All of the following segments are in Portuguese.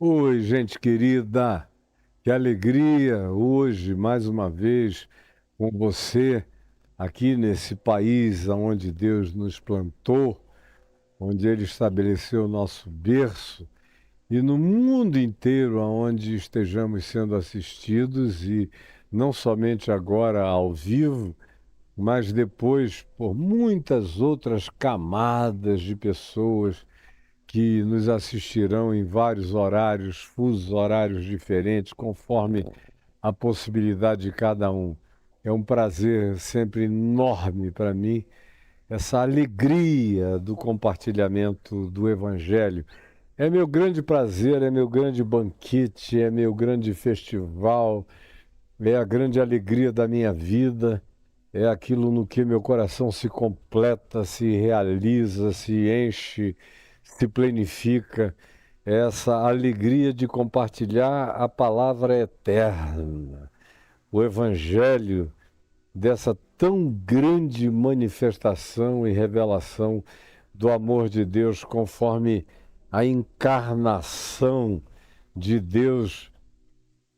Oi, gente querida, que alegria hoje, mais uma vez, com você, aqui nesse país onde Deus nos plantou, onde Ele estabeleceu o nosso berço, e no mundo inteiro onde estejamos sendo assistidos, e não somente agora ao vivo, mas depois por muitas outras camadas de pessoas que nos assistirão em vários horários, fusos horários diferentes, conforme a possibilidade de cada um. É um prazer sempre enorme para mim, essa alegria do compartilhamento do Evangelho. É meu grande prazer, é meu grande banquete, é meu grande festival, é a grande alegria da minha vida, é aquilo no que meu coração se completa, se realiza, se enche, se planifica, é essa alegria de compartilhar a palavra eterna, o Evangelho dessa tão grande manifestação e revelação do amor de Deus, conforme a encarnação de Deus,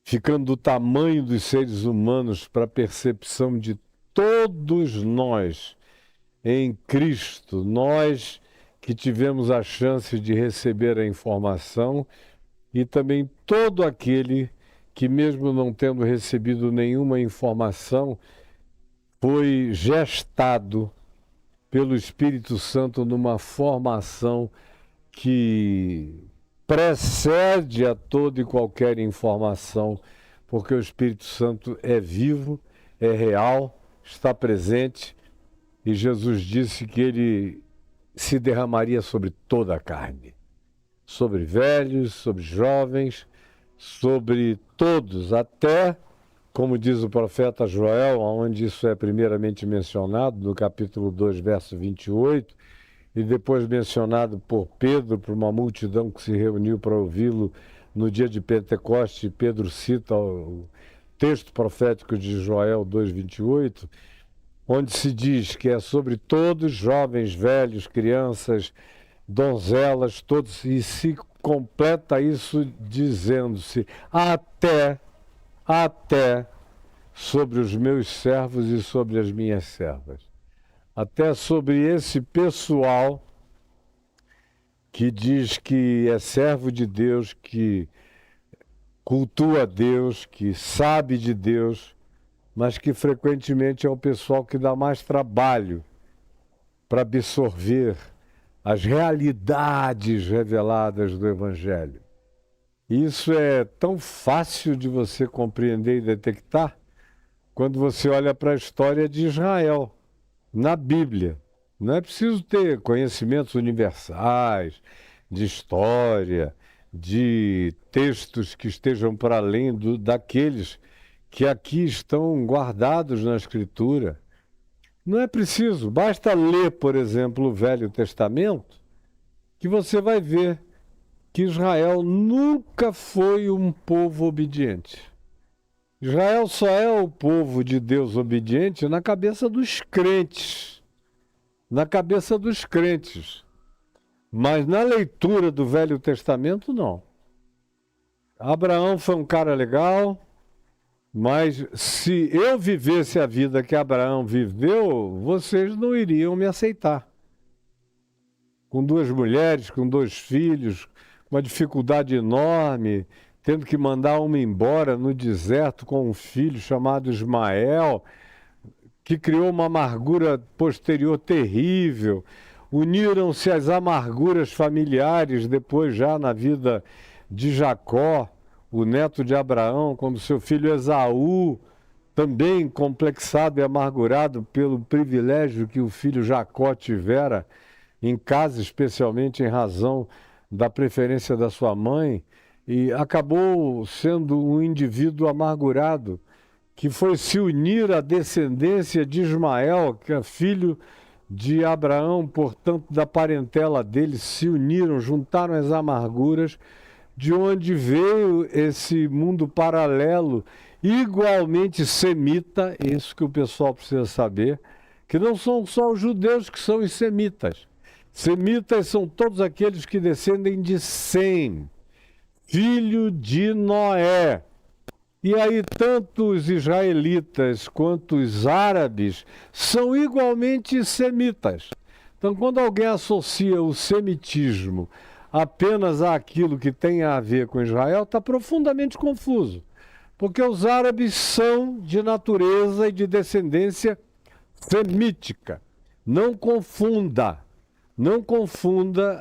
ficando do tamanho dos seres humanos para a percepção de todos nós em Cristo, nós que tivemos a chance de receber a informação e também todo aquele que, mesmo não tendo recebido nenhuma informação, foi gestado pelo Espírito Santo numa formação que precede a toda e qualquer informação, porque o Espírito Santo é vivo, é real, está presente e Jesus disse que ele se derramaria sobre toda a carne, sobre velhos, sobre jovens, sobre todos, até, como diz o profeta Joel, onde isso é primeiramente mencionado, no capítulo 2, verso 28, e depois mencionado por Pedro, por uma multidão que se reuniu para ouvi-lo no dia de Pentecoste. Pedro cita o texto profético de Joel 2, 28, onde se diz que é sobre todos, jovens, velhos, crianças, donzelas, todos, e se completa isso dizendo-se até sobre os meus servos e sobre as minhas servas. Até sobre esse pessoal que diz que é servo de Deus, que cultua Deus, que sabe de Deus, mas que frequentemente é o pessoal que dá mais trabalho para absorver as realidades reveladas do Evangelho. Isso é tão fácil de você compreender e detectar quando você olha para a história de Israel na Bíblia. Não é preciso ter conhecimentos universais, de história, de textos que estejam para além daqueles que aqui estão guardados na Escritura. Não é preciso, basta ler, por exemplo, o Velho Testamento, que você vai ver que Israel nunca foi um povo obediente. Israel só é o povo de Deus obediente na cabeça dos crentes. Na cabeça dos crentes. Mas na leitura do Velho Testamento, não. Abraão foi um cara legal, mas se eu vivesse a vida que Abraão viveu, vocês não iriam me aceitar. Com 2 mulheres, com 2 filhos, uma dificuldade enorme, tendo que mandar uma embora no deserto com um filho chamado Ismael, que criou uma amargura posterior terrível. Uniram-se as amarguras familiares depois já na vida de Jacó, o neto de Abraão, como seu filho Esaú, também complexado e amargurado pelo privilégio que o filho Jacó tivera em casa, especialmente em razão da preferência da sua mãe, e acabou sendo um indivíduo amargurado, que foi se unir à descendência de Ismael, que é filho de Abraão, portanto, da parentela dele, se uniram, juntaram as amarguras, de onde veio esse mundo paralelo, igualmente semita, isso que o pessoal precisa saber, que não são só os judeus que são os semitas. Semitas são todos aqueles que descendem de Sem, filho de Noé. E aí, tanto os israelitas quanto os árabes são igualmente semitas. Então, quando alguém associa o semitismo apenas àquilo que tem a ver com Israel, está profundamente confuso. Porque os árabes são de natureza e de descendência semítica. Não confunda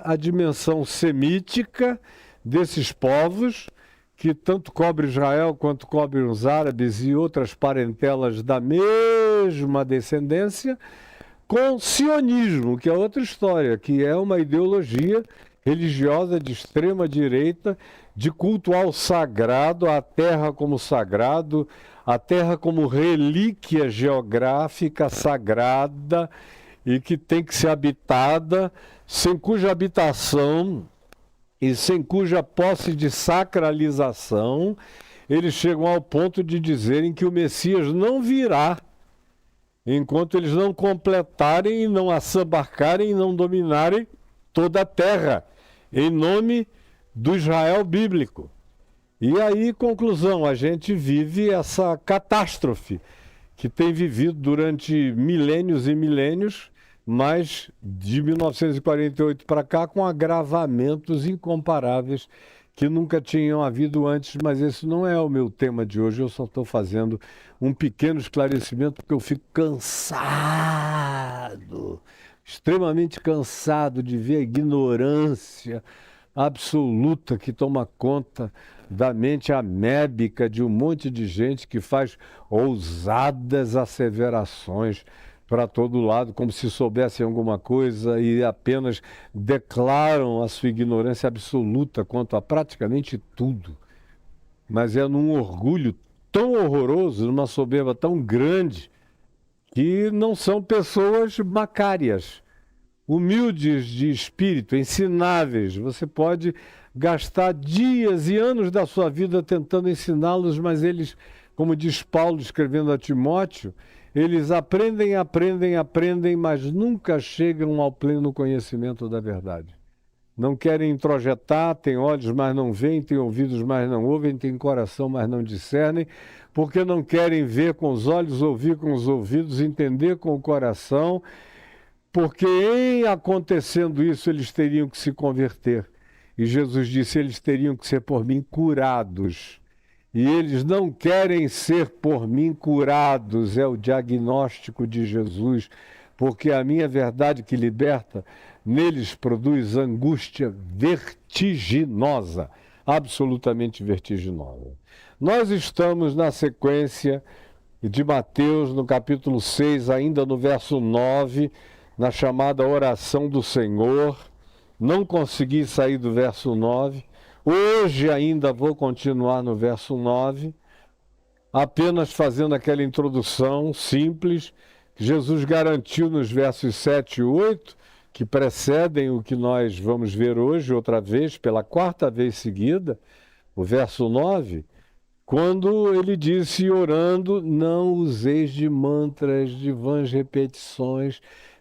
a dimensão semítica desses povos, que tanto cobre Israel quanto cobre os árabes e outras parentelas da mesma descendência, com sionismo, que é outra história, que é uma ideologia religiosa de extrema direita, de culto ao sagrado, a terra como sagrado, a terra como relíquia geográfica sagrada e que tem que ser habitada, sem cuja habitação e sem cuja posse de sacralização, eles chegam ao ponto de dizerem que o Messias não virá enquanto eles não completarem e não assambarcarem e não dominarem toda a terra, em nome do Israel bíblico. E aí, conclusão, a gente vive essa catástrofe que tem vivido durante milênios e milênios, mas de 1948 para cá, com agravamentos incomparáveis que nunca tinham havido antes, mas esse não é o meu tema de hoje, eu só estou fazendo um pequeno esclarecimento porque eu fico cansado, extremamente cansado de ver a ignorância absoluta que toma conta da mente amébica de um monte de gente que faz ousadas asseverações para todo lado, como se soubessem alguma coisa e apenas declaram a sua ignorância absoluta quanto a praticamente tudo. Mas é num orgulho tão horroroso, numa soberba tão grande, que não são pessoas macárias, humildes de espírito, ensináveis. Você pode gastar dias e anos da sua vida tentando ensiná-los, mas eles, como diz Paulo escrevendo a Timóteo, eles aprendem, aprendem, aprendem, mas nunca chegam ao pleno conhecimento da verdade. Não querem introjetar, têm olhos, mas não veem, têm ouvidos, mas não ouvem, têm coração, mas não discernem, porque não querem ver com os olhos, ouvir com os ouvidos, entender com o coração, porque em acontecendo isso eles teriam que se converter. E Jesus disse, eles teriam que ser por mim curados. E eles não querem ser por mim curados, é o diagnóstico de Jesus, porque a minha verdade que liberta, neles produz angústia vertiginosa, absolutamente vertiginosa. Nós estamos na sequência de Mateus, no capítulo 6, ainda no verso 9, na chamada oração do Senhor. Não consegui sair do verso 9. Hoje ainda vou continuar no verso 9, apenas fazendo aquela introdução simples que Jesus garantiu nos versos 7 e 8, que precedem o que nós vamos ver hoje, outra vez, pela quarta vez seguida, o verso 9, quando ele disse, orando, não useis de mantras, de vãs repetições,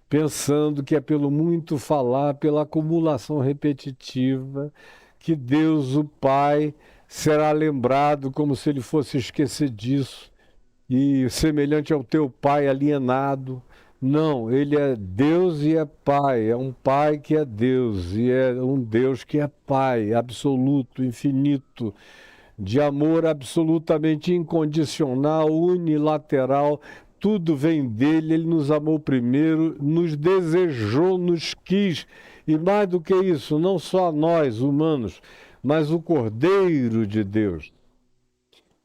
pensando que é pelo muito falar, pela acumulação repetitiva, que Deus, o Pai, será lembrado como se ele fosse esquecer disso, e semelhante ao teu pai alienado. Não, ele é Deus e é Pai, é um Pai que é Deus, e é um Deus que é Pai, absoluto, infinito, de amor absolutamente incondicional, unilateral. Tudo vem dele, ele nos amou primeiro, nos desejou, nos quis. E mais do que isso, não só nós, humanos, mas o Cordeiro de Deus,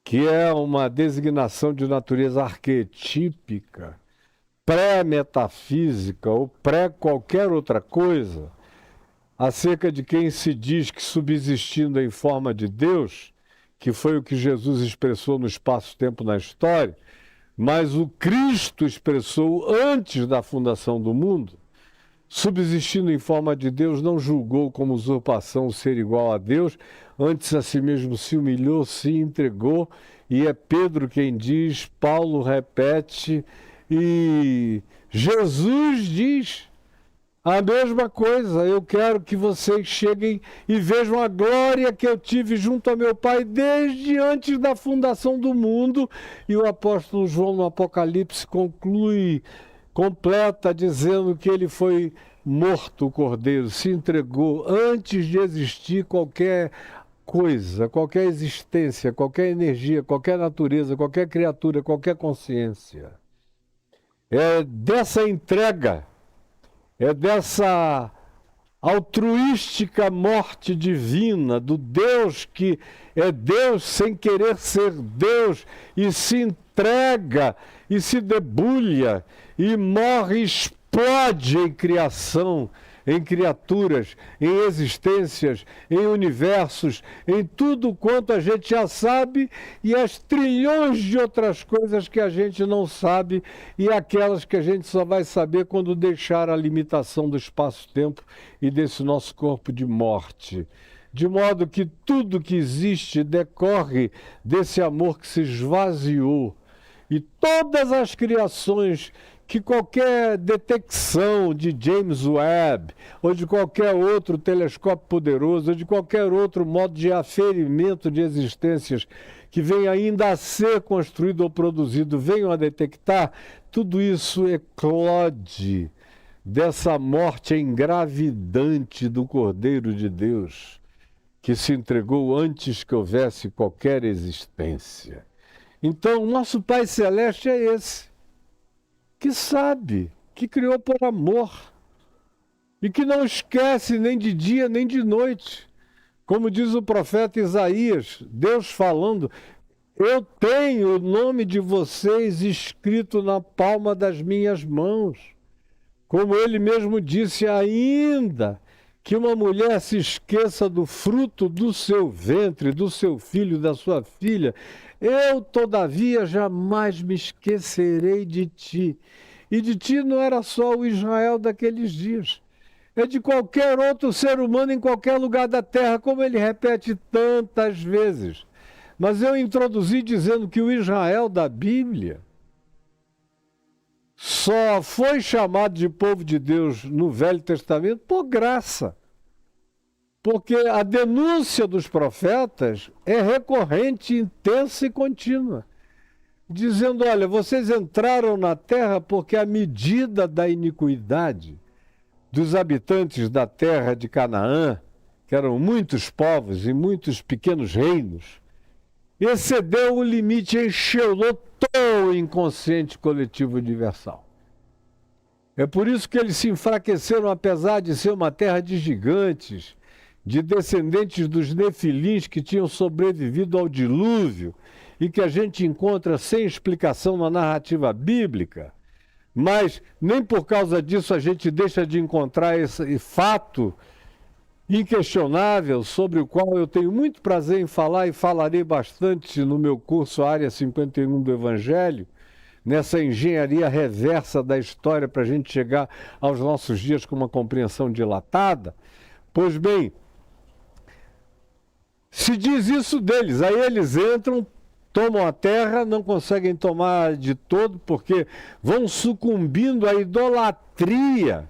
que é uma designação de natureza arquetípica, pré-metafísica ou pré-qualquer outra coisa, acerca de quem se diz que subsistindo em forma de Deus, que foi o que Jesus expressou no espaço-tempo na história, mas o Cristo expressou antes da fundação do mundo, subsistindo em forma de Deus, não julgou como usurpação ser igual a Deus, antes a si mesmo se humilhou, se entregou, e é Pedro quem diz, Paulo repete, e Jesus diz a mesma coisa. Eu quero que vocês cheguem e vejam a glória que eu tive junto a meu Pai desde antes da fundação do mundo. E o apóstolo João no Apocalipse completa dizendo que ele foi morto, o Cordeiro, se entregou antes de existir qualquer coisa, qualquer existência, qualquer energia, qualquer natureza, qualquer criatura, qualquer consciência. É dessa entrega, é dessa altruística morte divina do Deus que é Deus sem querer ser Deus e se entrega e se debulha e morre, explode em criação, em criaturas, em existências, em universos, em tudo quanto a gente já sabe e as trilhões de outras coisas que a gente não sabe e aquelas que a gente só vai saber quando deixar a limitação do espaço-tempo e desse nosso corpo de morte. De modo que tudo que existe decorre desse amor que se esvaziou. E todas as criações que qualquer detecção de James Webb, ou de qualquer outro telescópio poderoso, ou de qualquer outro modo de aferimento de existências que venha ainda a ser construído ou produzido, venham a detectar, tudo isso eclode dessa morte engravidante do Cordeiro de Deus, que se entregou antes que houvesse qualquer existência. Então, o nosso Pai Celeste é esse, que sabe, que criou por amor, e que não esquece nem de dia nem de noite, Como diz o profeta Isaías, Deus falando, eu tenho o nome de vocês escrito na palma das minhas mãos. Como ele mesmo disse, ainda que uma mulher se esqueça do fruto do seu ventre, do seu filho, da sua filha, eu, todavia, jamais me esquecerei de ti. E de ti não era só o Israel daqueles dias. É de qualquer outro ser humano em qualquer lugar da terra, como ele repete tantas vezes. Mas eu introduzi dizendo que o Israel da Bíblia só foi chamado de povo de Deus no Velho Testamento por graça. Porque a denúncia dos profetas é recorrente, intensa e contínua. Dizendo, olha, vocês entraram na terra porque a medida da iniquidade dos habitantes da terra de Canaã, que eram muitos povos e muitos pequenos reinos, excedeu o limite, encheu, lotou o inconsciente coletivo universal. É por isso que eles se enfraqueceram, apesar de ser uma terra de gigantes, de descendentes dos nefilins que tinham sobrevivido ao dilúvio e que a gente encontra sem explicação na narrativa bíblica. Mas nem por causa disso a gente deixa de encontrar esse fato inquestionável sobre o qual eu tenho muito prazer em falar e falarei bastante no meu curso Área 51 do Evangelho, nessa engenharia reversa da história para a gente chegar aos nossos dias com uma compreensão dilatada. Pois bem, se diz isso deles, aí eles entram, tomam a terra, não conseguem tomar de todo, porque vão sucumbindo à idolatria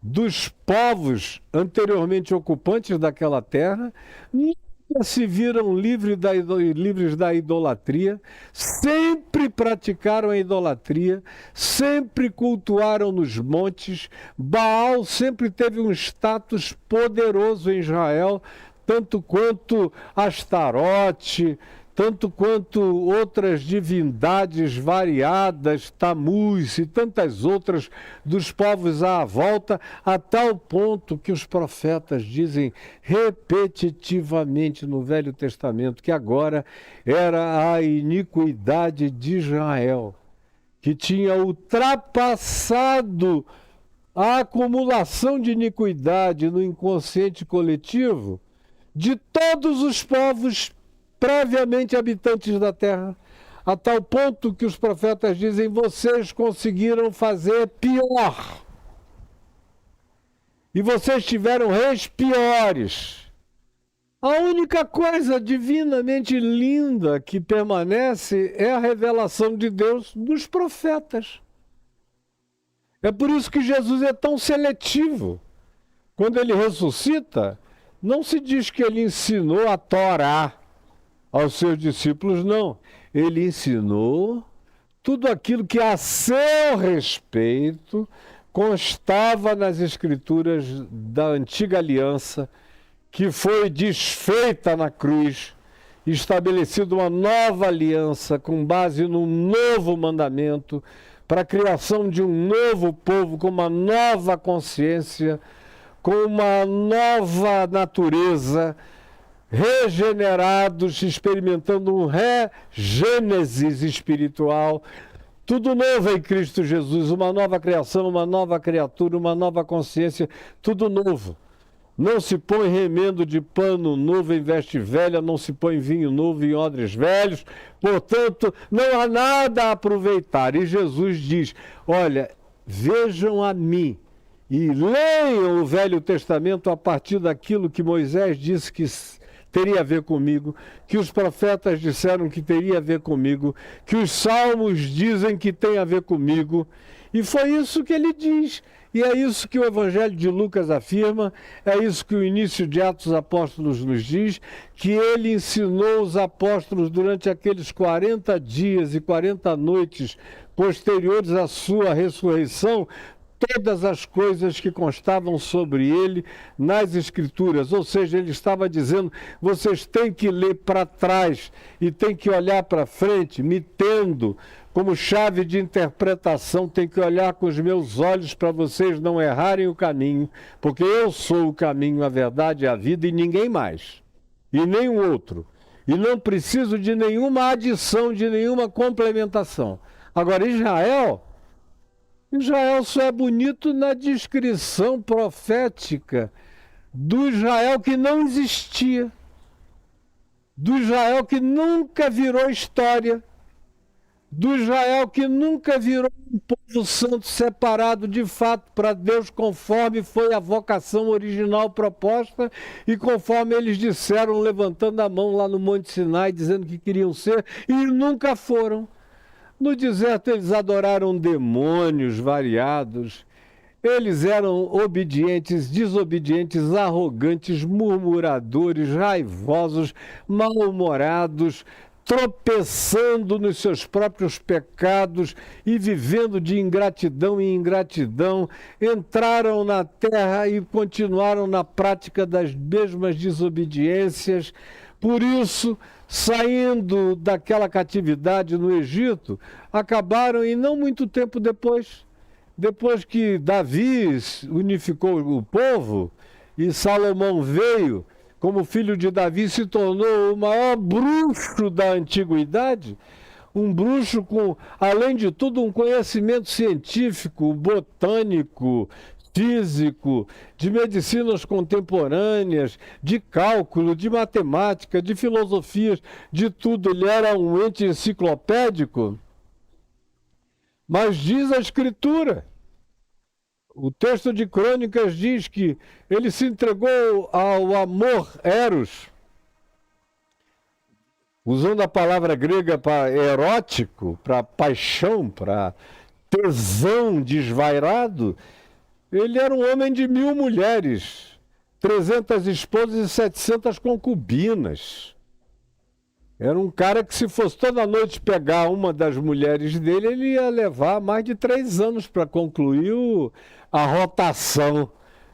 dos povos anteriormente ocupantes daquela terra, nunca se viram livres da idolatria, sempre praticaram a idolatria, sempre cultuaram nos montes. Baal sempre teve um status poderoso em Israel, tanto quanto Astarote, tanto quanto outras divindades variadas, Tamuz e tantas outras dos povos à volta, a tal ponto que os profetas dizem repetitivamente no Velho Testamento que agora era a iniquidade de Israel, que tinha ultrapassado a acumulação de iniquidade no inconsciente coletivo de todos os povos previamente habitantes da terra, a tal ponto que os profetas dizem, vocês conseguiram fazer pior. E vocês tiveram reis piores. A única coisa divinamente linda que permanece é a revelação de Deus dos profetas. É por isso que Jesus é tão seletivo. Quando ele ressuscita, não se diz que ele ensinou a Torá aos seus discípulos, não. Ele ensinou tudo aquilo que a seu respeito constava nas escrituras da antiga aliança, que foi desfeita na cruz, estabelecida uma nova aliança com base num novo mandamento, para a criação de um novo povo com uma nova consciência, com uma nova natureza, regenerados, experimentando um regênesis espiritual, tudo novo em Cristo Jesus, uma nova criação, uma nova criatura, uma nova consciência, tudo novo. Não se põe remendo de pano novo em veste velha, não se põe vinho novo em odres velhos, portanto, não há nada a aproveitar. E Jesus diz, olha, vejam a mim e leiam o Velho Testamento a partir daquilo que Moisés disse que teria a ver comigo, que os profetas disseram que teria a ver comigo, que os salmos dizem que tem a ver comigo, e foi isso que ele diz, e é isso que o Evangelho de Lucas afirma, é isso que o início de Atos Apóstolos nos diz, que ele ensinou os apóstolos durante aqueles 40 dias e 40 noites posteriores à sua ressurreição, todas as coisas que constavam sobre ele nas Escrituras. Ou seja, ele estava dizendo, vocês têm que ler para trás e têm que olhar para frente, me tendo como chave de interpretação, tem que olhar com os meus olhos para vocês não errarem o caminho, porque eu sou o caminho, a verdade e a vida e ninguém mais. e nenhum outro. E não preciso de nenhuma adição, de nenhuma complementação. Agora, Israel só é bonito na descrição profética do Israel que não existia, do Israel que nunca virou história, do Israel que nunca virou um povo santo separado de fato para Deus, conforme foi a vocação original proposta e conforme eles disseram, levantando a mão lá no Monte Sinai, dizendo que queriam ser, e nunca foram. No deserto eles adoraram demônios variados, eles eram obedientes, desobedientes, arrogantes, murmuradores, raivosos, mal-humorados, tropeçando nos seus próprios pecados e vivendo de ingratidão em ingratidão, entraram na terra e continuaram na prática das mesmas desobediências. Por isso, saindo daquela catividade no Egito, acabaram, e não muito tempo depois que Davi unificou o povo e Salomão veio, como filho de Davi, se tornou o maior bruxo da antiguidade, um bruxo com, além de tudo, um conhecimento científico, botânico, físico, de medicinas contemporâneas, de cálculo, de matemática, de filosofias, de tudo. Ele era um ente enciclopédico. Mas diz a Escritura, o texto de Crônicas diz que ele se entregou ao amor eros, usando a palavra grega para erótico, para paixão, para tesão desvairado. Ele era um homem de 1000 mulheres, 300 esposas e 700 concubinas. Era um cara que, se fosse toda noite pegar uma das mulheres dele, ele ia levar mais de 3 anos para concluir a rotação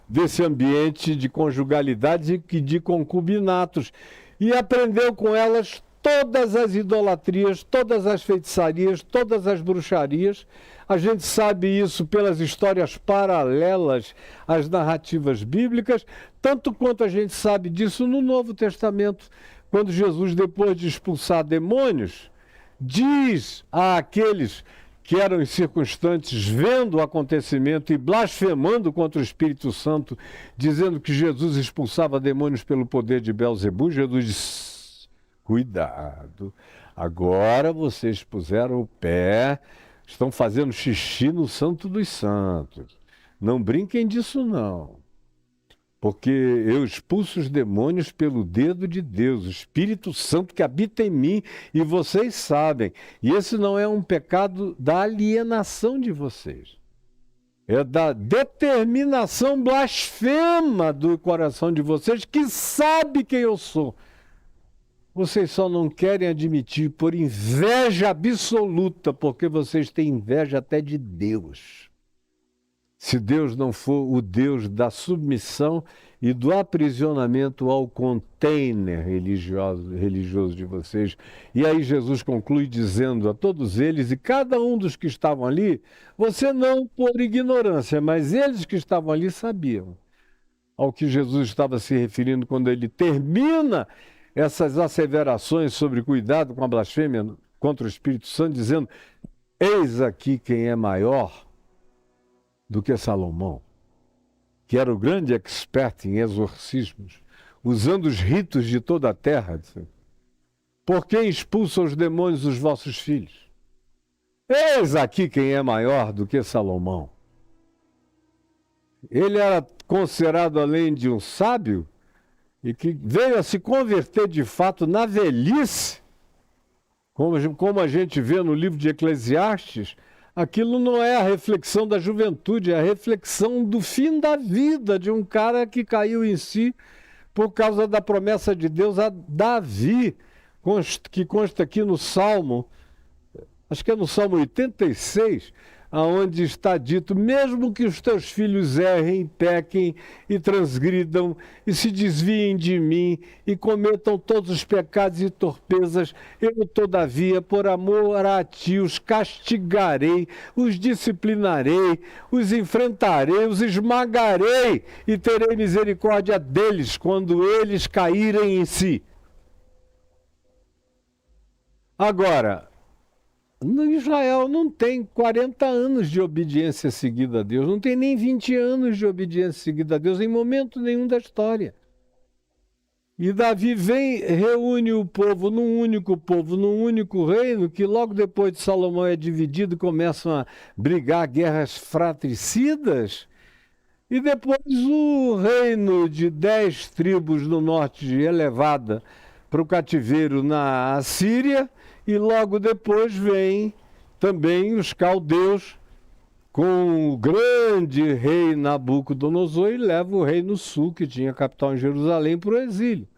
desse ambiente de conjugalidade e de concubinatos. E aprendeu com elas todas as idolatrias, todas as feitiçarias, todas as bruxarias. A gente sabe isso pelas histórias paralelas às narrativas bíblicas, tanto quanto a gente sabe disso no Novo Testamento, quando Jesus, depois de expulsar demônios, diz àqueles que eram incircunstantes, vendo o acontecimento e blasfemando contra o Espírito Santo, dizendo que Jesus expulsava demônios pelo poder de Beelzebul, Jesus diz: cuidado, agora vocês puseram o pé, estão fazendo xixi no Santo dos Santos. Não brinquem disso, não. Porque eu expulso os demônios pelo dedo de Deus, o Espírito Santo que habita em mim, e vocês sabem. E esse não é um pecado da alienação de vocês. É da determinação blasfema do coração de vocês, que sabe quem eu sou. Vocês só não querem admitir por inveja absoluta, porque vocês têm inveja até de Deus. Se Deus não for o Deus da submissão e do aprisionamento ao container religioso de vocês. E aí Jesus conclui dizendo a todos eles, e cada um dos que estavam ali, você não por ignorância, mas eles que estavam ali sabiam ao que Jesus estava se referindo quando ele termina essas asseverações sobre cuidado com a blasfêmia contra o Espírito Santo, dizendo: eis aqui quem é maior do que Salomão, que era o grande expert em exorcismos, usando os ritos de toda a terra. Por quem expulsam os demônios os vossos filhos? Eis aqui quem é maior do que Salomão. Ele era considerado, além de um sábio, e que veio a se converter de fato na velhice, como a gente vê no livro de Eclesiastes. Aquilo não é a reflexão da juventude, é a reflexão do fim da vida de um cara que caiu em si por causa da promessa de Deus a Davi, que consta aqui no Salmo, acho que é no Salmo 86, aonde está dito: mesmo que os teus filhos errem, pequem e transgridam e se desviem de mim e cometam todos os pecados e torpezas, eu todavia, por amor a ti, os castigarei, os disciplinarei, os enfrentarei, os esmagarei e terei misericórdia deles quando eles caírem em si. Agora, no Israel não tem 40 anos de obediência seguida a Deus, não tem nem 20 anos de obediência seguida a Deus em momento nenhum da história. E Davi vem, reúne o povo num único reino, que logo depois de Salomão é dividido, começam a brigar guerras fratricidas, e depois o reino de 10 tribos no norte é levada para o cativeiro na Assíria, e logo depois vem também os caldeus com o grande rei Nabucodonosor e leva o reino sul, que tinha capital em Jerusalém, para o exílio,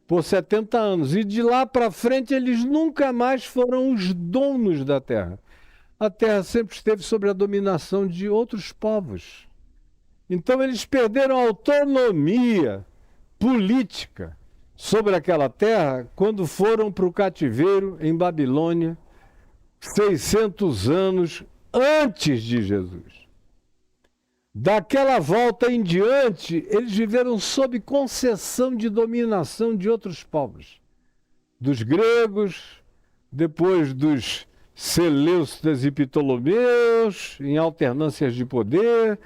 por 70 anos. E de lá para frente eles nunca mais foram os donos da terra. A terra sempre esteve sob a dominação de outros povos. Então eles perderam a autonomia política sobre aquela terra quando foram para o cativeiro em Babilônia, 600 anos antes de Jesus. Daquela volta em diante, eles viveram sob concessão de dominação de outros povos. Dos gregos, depois dos Seleucidas e Ptolomeus, em alternâncias de poder.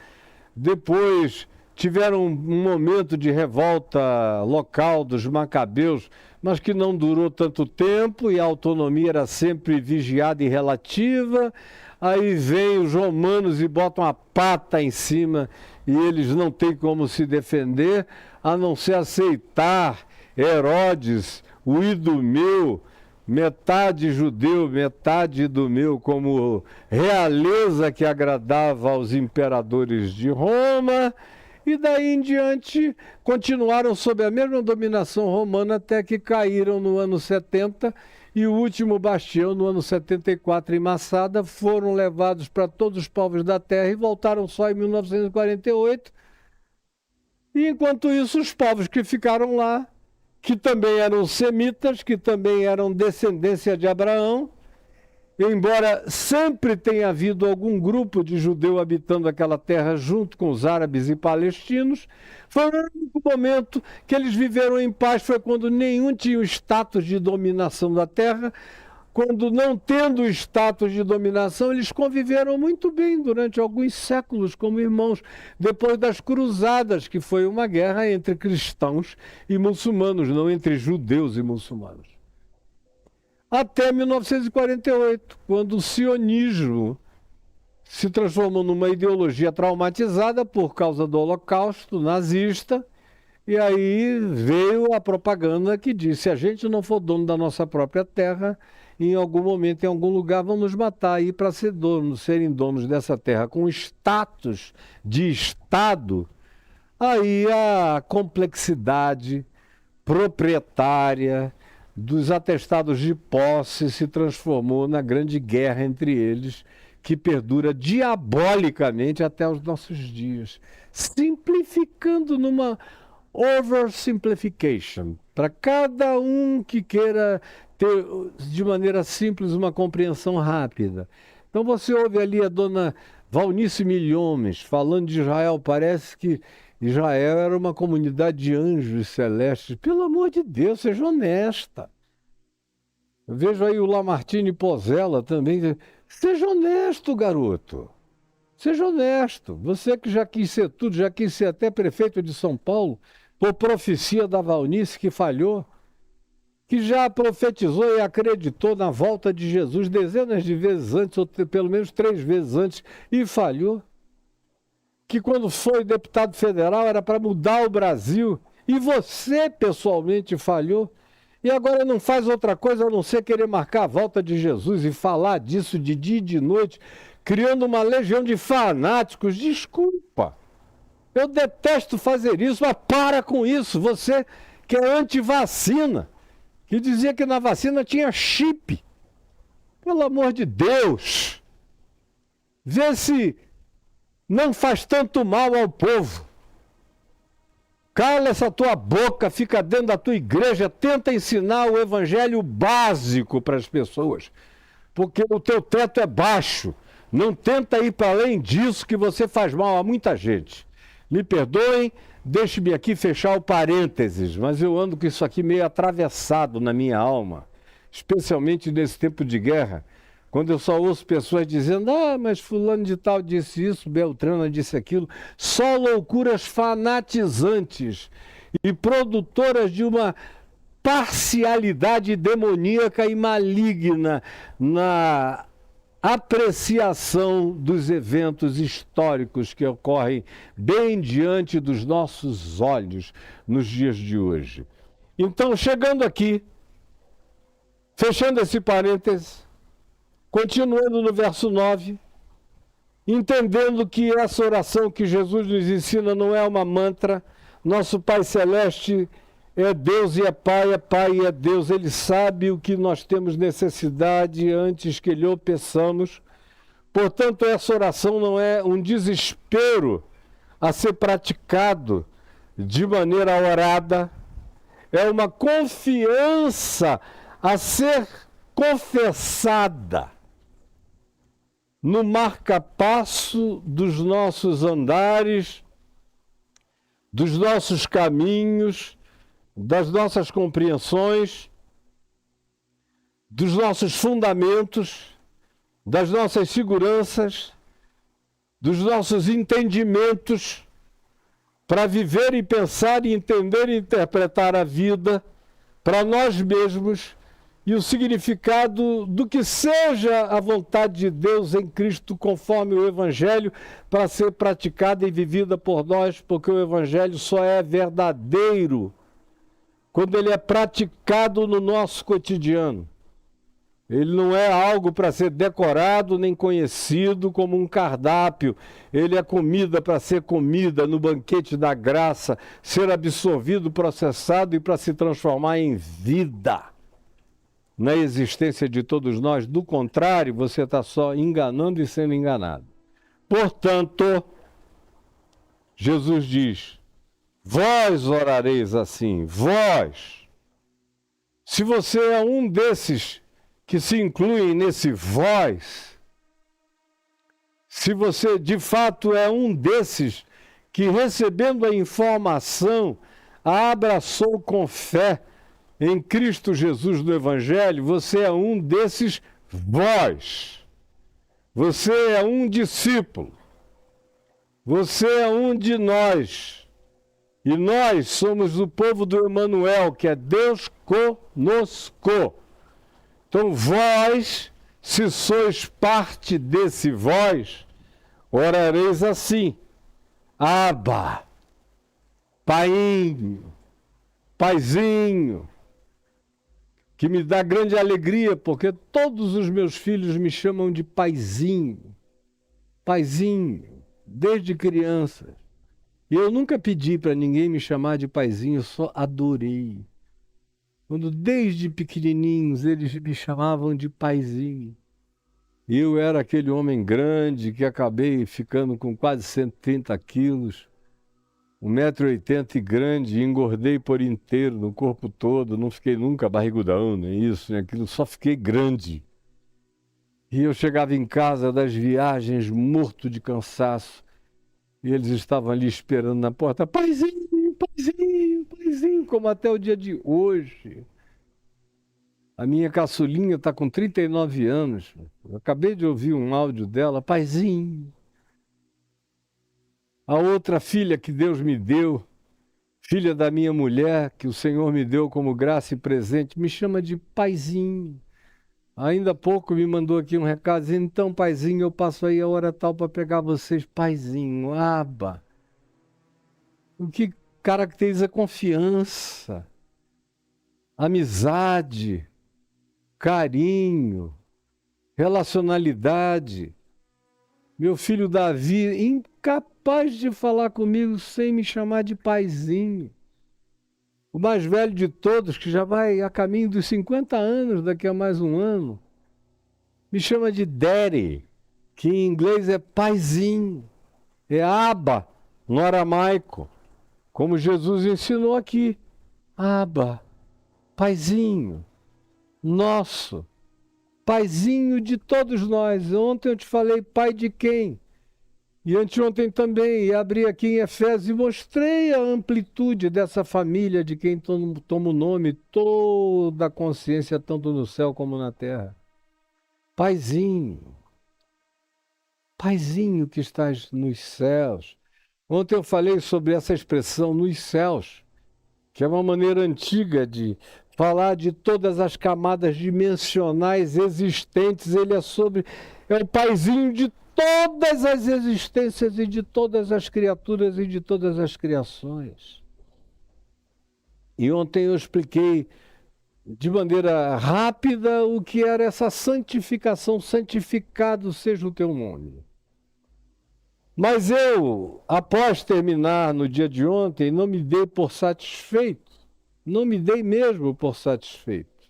Depois tiveram um momento de revolta local dos macabeus, mas que não durou tanto tempo e a autonomia era sempre vigiada e relativa. Aí vem os romanos e botam a pata em cima e eles não têm como se defender, a não ser aceitar Herodes, o idumeu, metade judeu, metade idumeu, como realeza que agradava aos imperadores de Roma. E daí em diante continuaram sob a mesma dominação romana até que caíram no ano 70 e o último bastião no ano 74 em Massada, foram levados para todos os povos da terra e voltaram só em 1948. E enquanto isso os povos que ficaram lá, que também eram semitas, que também eram descendência de Abraão, embora sempre tenha havido algum grupo de judeu habitando aquela terra junto com os árabes e palestinos, foi o único momento que eles viveram em paz, foi quando nenhum tinha o status de dominação da terra. Quando não tendo o status de dominação, eles conviveram muito bem durante alguns séculos como irmãos, depois das cruzadas, que foi uma guerra entre cristãos e muçulmanos, não entre judeus e muçulmanos. Até 1948, quando o sionismo se transformou numa ideologia traumatizada por causa do Holocausto nazista, e aí veio a propaganda que disse: se a gente não for dono da nossa própria terra, em algum momento, em algum lugar, vão nos matar. E para serem donos dessa terra com status de Estado, aí a complexidade proprietária dos atestados de posse se transformou na grande guerra entre eles, que perdura diabolicamente até os nossos dias, simplificando numa oversimplification, para cada um que queira ter de maneira simples uma compreensão rápida. Então você ouve ali a dona Valnice Milhomes falando de Israel, parece que Israel era uma comunidade de anjos celestes. Pelo amor de Deus, seja honesta. Eu vejo aí o Lamartine Pozella também. Seja honesto, garoto. Seja honesto. Você que já quis ser tudo, já quis ser até prefeito de São Paulo, por profecia da Valnice que falhou, que já profetizou e acreditou na volta de Jesus dezenas de vezes antes, ou pelo menos 3 vezes antes, e falhou. Que quando foi deputado federal era para mudar o Brasil, e você pessoalmente falhou, e agora não faz outra coisa a não ser querer marcar a volta de Jesus e falar disso de dia e de noite, criando uma legião de fanáticos. Desculpa, eu detesto fazer isso, mas para com isso. Você que é anti-vacina, que dizia que na vacina tinha chip. Pelo amor de Deus, vê se não faz tanto mal ao povo. Cala essa tua boca, fica dentro da tua igreja, tenta ensinar o evangelho básico para as pessoas, porque o teu teto é baixo. Não tenta ir para além disso, que você faz mal a muita gente. Me perdoem, deixe-me aqui fechar o parênteses, mas eu ando com isso aqui meio atravessado na minha alma. especialmente nesse tempo de guerra, quando eu só ouço pessoas dizendo, mas fulano de tal disse isso, Beltrana disse aquilo, só loucuras fanatizantes e produtoras de uma parcialidade demoníaca e maligna na apreciação dos eventos históricos que ocorrem bem diante dos nossos olhos nos dias de hoje. Então, chegando aqui, fechando esse parêntese, continuando no verso 9, entendendo que essa oração que Jesus nos ensina não é uma mantra, nosso Pai Celeste é Deus e é Pai e é Deus. Ele sabe o que nós temos necessidade antes que lhe o peçamos. Portanto, essa oração não é um desespero a ser praticado de maneira orada, é uma confiança a ser confessada no marca-passo dos nossos andares, dos nossos caminhos, das nossas compreensões, dos nossos fundamentos, das nossas seguranças, dos nossos entendimentos, para viver e pensar e entender e interpretar a vida para nós mesmos e o significado do que seja a vontade de Deus em Cristo conforme o Evangelho para ser praticada e vivida por nós, porque o Evangelho só é verdadeiro quando ele é praticado no nosso cotidiano. Ele não é algo para ser decorado nem conhecido como um cardápio. Ele é comida para ser comida no banquete da graça, ser absorvido, processado e para se transformar em vida na existência de todos nós. Do contrário, você está só enganando e sendo enganado. Portanto, Jesus diz, vós orareis assim, vós. Se você é um desses que se incluem nesse vós, se você de fato é um desses que recebendo a informação a abraçou com fé em Cristo Jesus no Evangelho, você é um desses vós. Você é um discípulo. Você é um de nós. E nós somos o povo do Emanuel, que é Deus conosco. Então vós, se sois parte desse vós, orareis assim, Abba, Painho, Paizinho, que me dá grande alegria, porque todos os meus filhos me chamam de Paizinho, Paizinho, desde criança. E eu nunca pedi para ninguém me chamar de Paizinho, eu só adorei. Quando desde pequenininhos eles me chamavam de Paizinho. E eu era aquele homem grande que acabei ficando com quase 130 quilos, 1,80 m e grande, e engordei por inteiro no corpo todo, não fiquei nunca barrigudão, nem isso, nem aquilo, só fiquei grande. E eu chegava em casa das viagens morto de cansaço, e eles estavam ali esperando na porta, Paizinho, Paizinho, Paizinho, como até o dia de hoje. A minha caçulinha está com 39 anos. Eu acabei de ouvir um áudio dela, Paizinho. A outra filha que Deus me deu, filha da minha mulher, que o Senhor me deu como graça e presente, me chama de Paizinho. Ainda há pouco me mandou aqui um recado, dizendo, então, Paizinho, eu passo aí a hora tal para pegar vocês. Paizinho, Abba. O que caracteriza confiança, amizade, carinho, relacionalidade. Meu filho Davi, incapaz de falar comigo sem me chamar de Paizinho. O mais velho de todos, que já vai a caminho dos 50 anos, daqui a mais um ano, me chama de Daddy, que em inglês é Paizinho, é Abba, no aramaico, como Jesus ensinou aqui. Abba, Paizinho, nosso, Paizinho de todos nós. Ontem eu te falei, pai de quem? E anteontem também, e abri aqui em Efésios e mostrei a amplitude dessa família de quem toma o nome, toda a consciência, tanto no céu como na terra. Paizinho, Paizinho que estás nos céus. Ontem eu falei sobre essa expressão, nos céus, que é uma maneira antiga de falar de todas as camadas dimensionais existentes. Ele é o Paizinho de todas as existências e de todas as criaturas e de todas as criações. E ontem eu expliquei de maneira rápida o que era essa santificação. Santificado seja o teu nome. Mas eu, após terminar no dia de ontem, não me dei por satisfeito. Não me dei mesmo por satisfeito.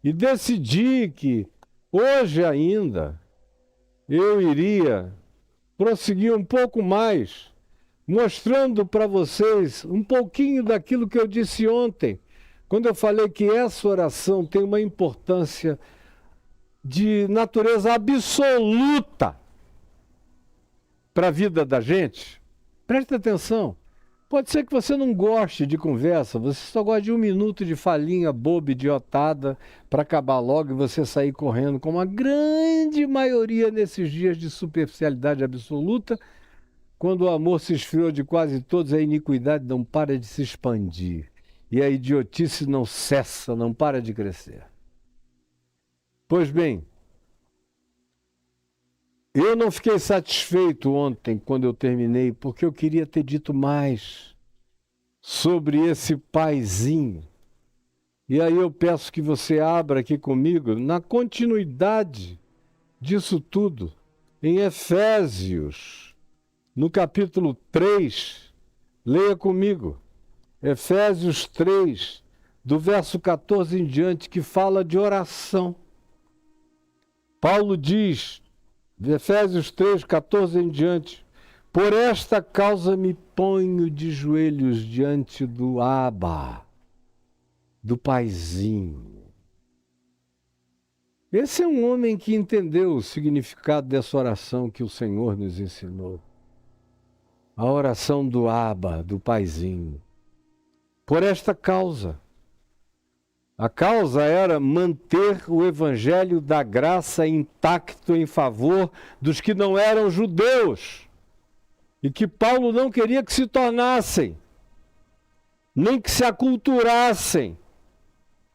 E decidi que hoje ainda eu iria prosseguir um pouco mais, mostrando para vocês um pouquinho daquilo que eu disse ontem, quando eu falei que essa oração tem uma importância de natureza absoluta para a vida da gente. Preste atenção. Pode ser que você não goste de conversa, você só gosta de 1 minuto de falinha boba, idiotada, para acabar logo e você sair correndo, como a grande maioria nesses dias de superficialidade absoluta, quando o amor se esfriou de quase todos, a iniquidade não para de se expandir. E a idiotice não cessa, não para de crescer. Pois bem, eu não fiquei satisfeito ontem quando eu terminei, porque eu queria ter dito mais sobre esse paizinho. E aí eu peço que você abra aqui comigo, na continuidade disso tudo, em Efésios, no capítulo 3, leia comigo, Efésios 3, do verso 14 em diante, que fala de oração. Paulo diz, de Efésios 3, 14 em diante, por esta causa me ponho de joelhos diante do Abba, do Paizinho. Esse é um homem que entendeu o significado dessa oração que o Senhor nos ensinou. A oração do Abba, do Paizinho. Por esta causa. A causa era manter o evangelho da graça intacto em favor dos que não eram judeus e que Paulo não queria que se tornassem, nem que se aculturassem,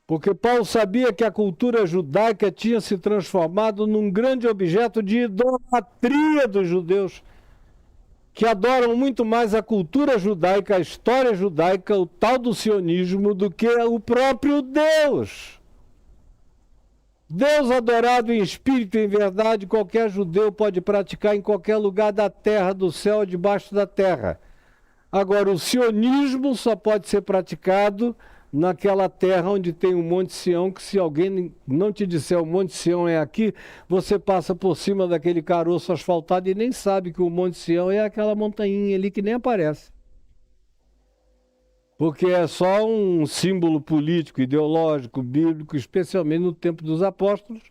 porque Paulo sabia que a cultura judaica tinha se transformado num grande objeto de idolatria dos judeus, que adoram muito mais a cultura judaica, a história judaica, o tal do sionismo, do que o próprio Deus. Deus adorado em espírito e em verdade, qualquer judeu pode praticar em qualquer lugar da terra, do céu, debaixo da terra. Agora, o sionismo só pode ser praticado naquela terra onde tem o Monte Sião, que se alguém não te disser o Monte Sião é aqui, você passa por cima daquele caroço asfaltado e nem sabe que o Monte Sião é aquela montanhinha ali que nem aparece. Porque é só um símbolo político, ideológico, bíblico, especialmente no tempo dos apóstolos,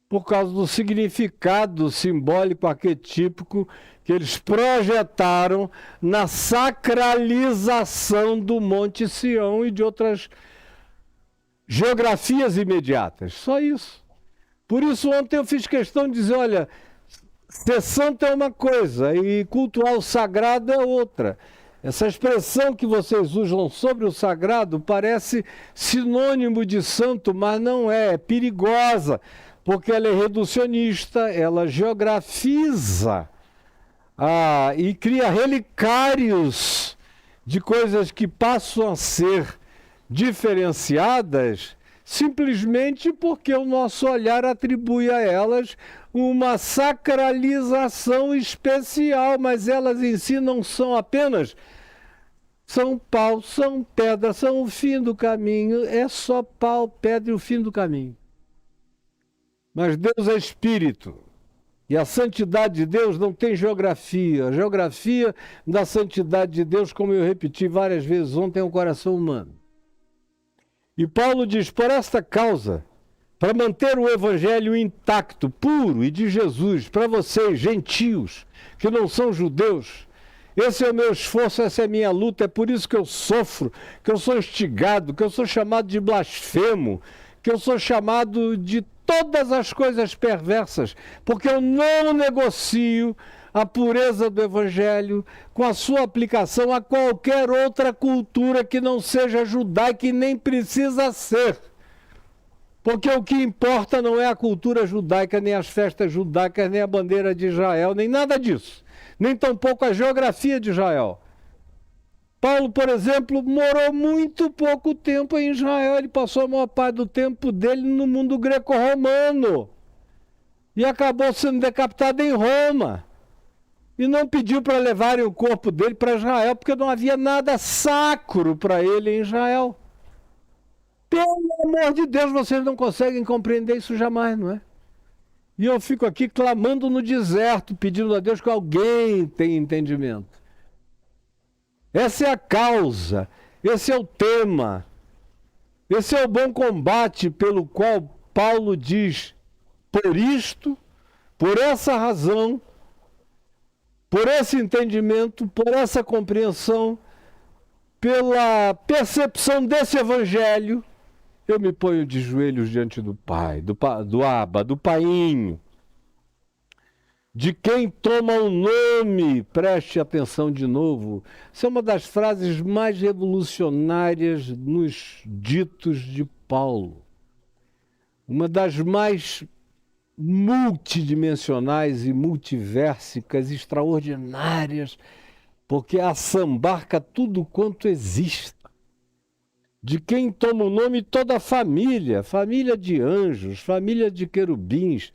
por causa do significado simbólico, arquetípico, que eles projetaram na sacralização do Monte Sião e de outras geografias imediatas. Só isso. Por isso ontem eu fiz questão de dizer, olha, ser santo é uma coisa e cultuar o sagrado é outra. Essa expressão que vocês usam sobre o sagrado parece sinônimo de santo, mas não é, é perigosa, porque ela é reducionista, ela geografiza e cria relicários de coisas que passam a ser diferenciadas simplesmente porque o nosso olhar atribui a elas uma sacralização especial, mas elas em si não são apenas, são pau, são pedra, são o fim do caminho, é só pau, pedra e o fim do caminho. Mas Deus é espírito. E a santidade de Deus não tem geografia. A geografia da santidade de Deus, como eu repeti várias vezes ontem, é o coração humano. E Paulo diz, por esta causa, para manter o evangelho intacto, puro e de Jesus, para vocês, gentios, que não são judeus. Esse é o meu esforço, essa é a minha luta, é por isso que eu sofro, que eu sou instigado, que eu sou chamado de blasfemo, que eu sou chamado de todas as coisas perversas, porque eu não negocio a pureza do evangelho com a sua aplicação a qualquer outra cultura que não seja judaica e nem precisa ser. Porque o que importa não é a cultura judaica, nem as festas judaicas, nem a bandeira de Israel, nem nada disso. Nem tampouco a geografia de Israel. Paulo, por exemplo, morou muito pouco tempo em Israel. Ele passou a maior parte do tempo dele no mundo greco-romano. E acabou sendo decapitado em Roma. E não pediu para levarem o corpo dele para Israel, porque não havia nada sacro para ele em Israel. Pelo amor de Deus, vocês não conseguem compreender isso jamais, não é? E eu fico aqui clamando no deserto, pedindo a Deus que alguém tenha entendimento. Essa é a causa, esse é o tema, esse é o bom combate pelo qual Paulo diz: por isto, por essa razão, por esse entendimento, por essa compreensão, pela percepção desse evangelho, eu me ponho de joelhos diante do Pai, do Abba, do Painho, de quem toma o nome, preste atenção de novo. Essa é uma das frases mais revolucionárias nos ditos de Paulo. Uma das mais multidimensionais e multiversicas, extraordinárias, porque assambarca tudo quanto existe. De quem toma o nome toda a família, família de anjos, família de querubins,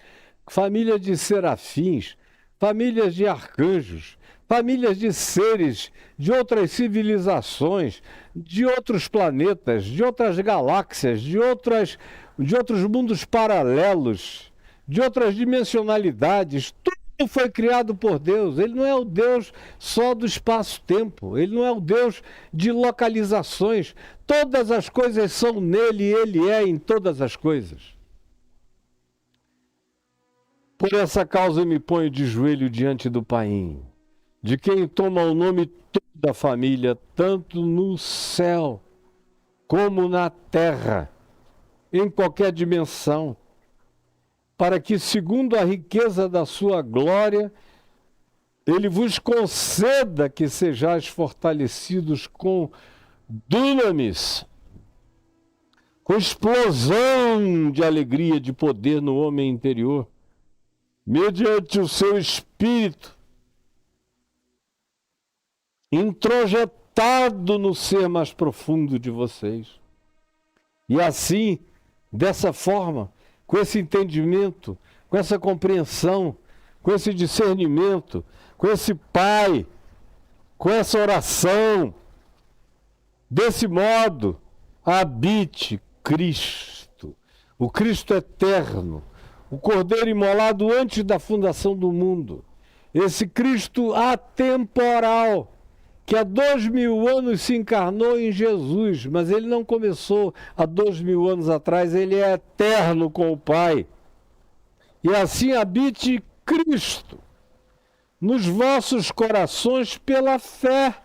família de serafins, famílias de arcanjos, famílias de seres de outras civilizações, de outros planetas, de outras galáxias, de outros mundos paralelos, de outras dimensionalidades. Tudo foi criado por Deus. Ele não é o Deus só do espaço-tempo. Ele não é o Deus de localizações. Todas as coisas são nele e ele é em todas as coisas. Por essa causa eu me ponho de joelho diante do Painho, de quem toma o nome toda a família, tanto no céu como na terra, em qualquer dimensão, para que, segundo a riqueza da sua glória, ele vos conceda que sejais fortalecidos com dunamis, com explosão de alegria, de poder no homem interior, mediante o seu espírito, introjetado no ser mais profundo de vocês. E assim, dessa forma, com esse entendimento, com essa compreensão, com esse discernimento, com esse Pai, com essa oração, desse modo, habite Cristo, o Cristo eterno, o Cordeiro imolado antes da fundação do mundo, esse Cristo atemporal, que há 2000 anos se encarnou em Jesus, mas ele não começou há 2000 anos atrás, ele é eterno com o Pai. E assim habite Cristo nos vossos corações pela fé.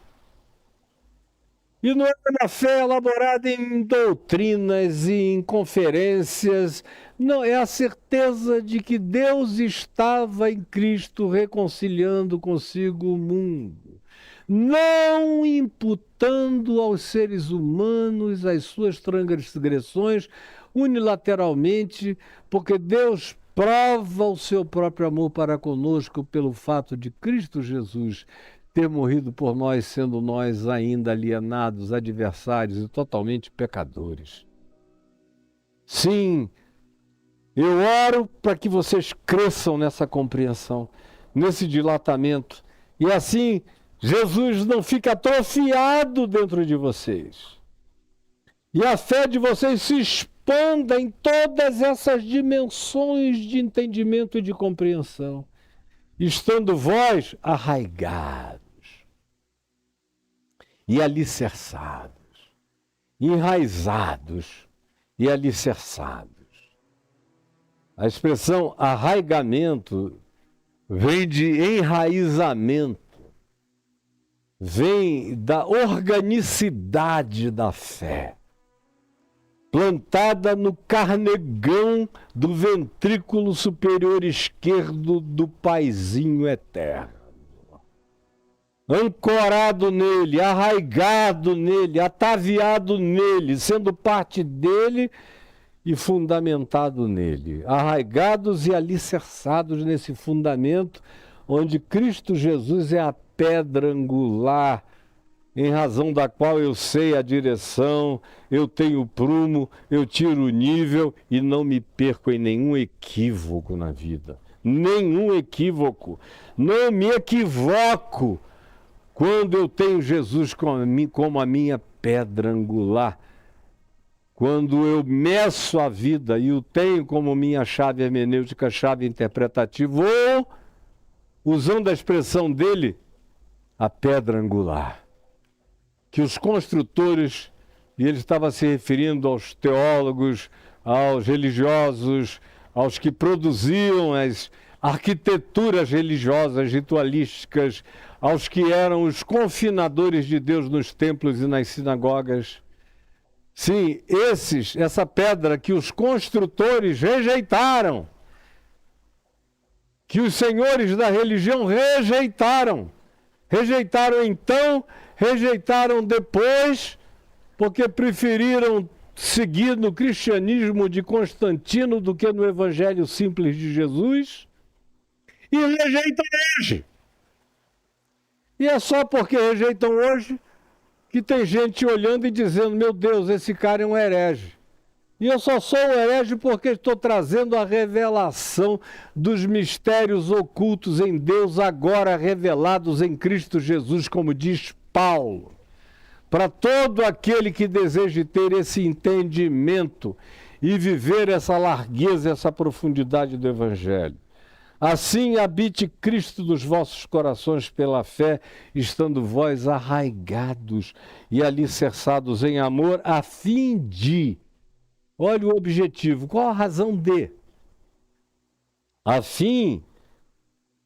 E não é uma fé elaborada em doutrinas e em conferências. Não, é a certeza de que Deus estava em Cristo reconciliando consigo o mundo, não imputando aos seres humanos as suas transgressões unilateralmente, porque Deus prova o seu próprio amor para conosco pelo fato de Cristo Jesus ter morrido por nós, sendo nós ainda alienados, adversários e totalmente pecadores. Sim, eu oro para que vocês cresçam nessa compreensão, nesse dilatamento, e assim Jesus não fica atrofiado dentro de vocês. E a fé de vocês se expanda em todas essas dimensões de entendimento e de compreensão, estando vós arraigados e alicerçados, enraizados e alicerçados A expressão arraigamento vem de enraizamento, vem da organicidade da fé, plantada no carnegão do ventrículo superior esquerdo do Paizinho eterno. Ancorado nele, arraigado nele, ataviado nele, sendo parte dele e fundamentado nele. Arraigados e alicerçados nesse fundamento, onde Cristo Jesus é a pedra angular, em razão da qual eu sei a direção, eu tenho o prumo, eu tiro o nível e não me perco em nenhum equívoco na vida. Nenhum equívoco. Não me equivoco quando eu tenho Jesus como a minha pedra angular. Quando eu meço a vida e o tenho como minha chave hermenêutica, chave interpretativa, ou, usando a expressão dele, a pedra angular. Que os construtores, e ele estava se referindo aos teólogos, aos religiosos, aos que produziam as arquiteturas religiosas, ritualísticas, aos que eram os confinadores de Deus nos templos e nas sinagogas. Sim, essa pedra que os construtores rejeitaram, que os senhores da religião rejeitaram. Rejeitaram então, rejeitaram depois, porque preferiram seguir no cristianismo de Constantino do que no evangelho simples de Jesus, e rejeitam hoje. E é só porque rejeitam hoje que tem gente olhando e dizendo, meu Deus, esse cara é um herege. E eu só sou um herege porque estou trazendo a revelação dos mistérios ocultos em Deus, agora revelados em Cristo Jesus, como diz Paulo. Para todo aquele que deseje ter esse entendimento e viver essa largueza, essa profundidade do Evangelho. Assim habite Cristo nos vossos corações pela fé, estando vós arraigados e alicerçados em amor, a fim de... Olha o objetivo, qual a razão de? A fim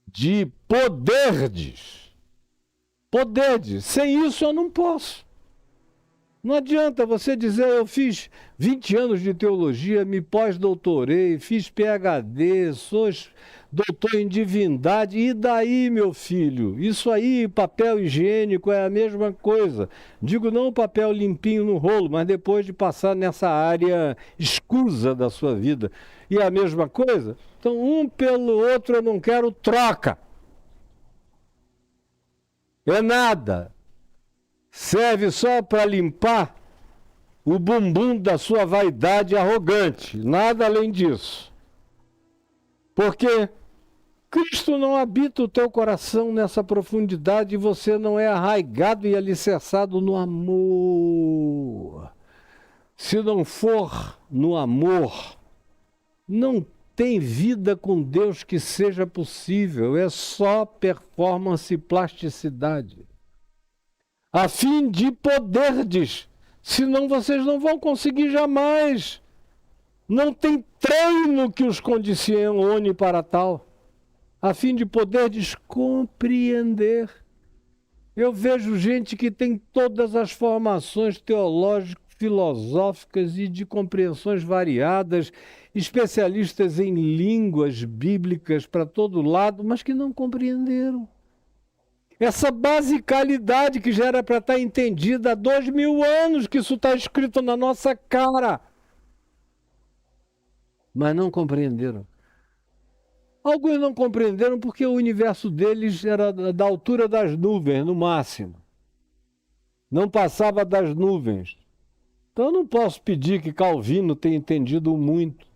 de poderdes. Poderdes. Sem isso eu não posso. Não adianta você dizer, eu fiz 20 anos de teologia, me pós-doutorei, fiz PhD, sou doutor em divindade, e daí, meu filho? Isso aí, papel higiênico, é a mesma coisa. Digo não o papel limpinho no rolo, mas depois de passar nessa área escusa da sua vida. E é a mesma coisa? Então, um pelo outro eu não quero troca. É nada. Serve só para limpar o bumbum da sua vaidade arrogante, nada além disso. Porque Cristo não habita o teu coração nessa profundidade e você não é arraigado e alicerçado no amor. Se não for no amor, não tem vida com Deus que seja possível, é só performance e plasticidade. A fim de poderdes, senão vocês não vão conseguir jamais. Não tem treino que os condicione para tal. A fim de poderdes compreender. Eu vejo gente que tem todas as formações teológicas, filosóficas e de compreensões variadas, especialistas em línguas bíblicas para todo lado, mas que não compreenderam. Essa basicalidade que já era para estar entendida há 2000 anos, que isso está escrito na nossa cara. Mas não compreenderam. Alguns não compreenderam porque o universo deles era da altura das nuvens, no máximo. Não passava das nuvens. Então eu não posso pedir que Calvino tenha entendido muito.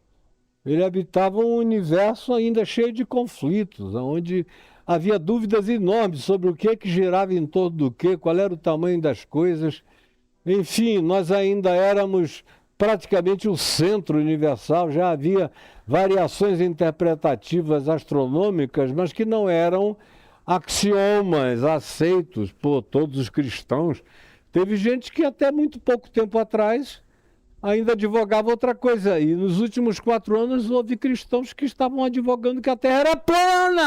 Ele habitava um universo ainda cheio de conflitos, onde havia dúvidas enormes sobre o que girava em torno do quê, qual era o tamanho das coisas. Enfim, nós ainda éramos praticamente o centro universal, já havia variações interpretativas astronômicas, mas que não eram axiomas aceitos por todos os cristãos. Teve gente que até muito pouco tempo atrás ainda advogava outra coisa. E nos últimos 4 anos houve cristãos que estavam advogando que a Terra era plana.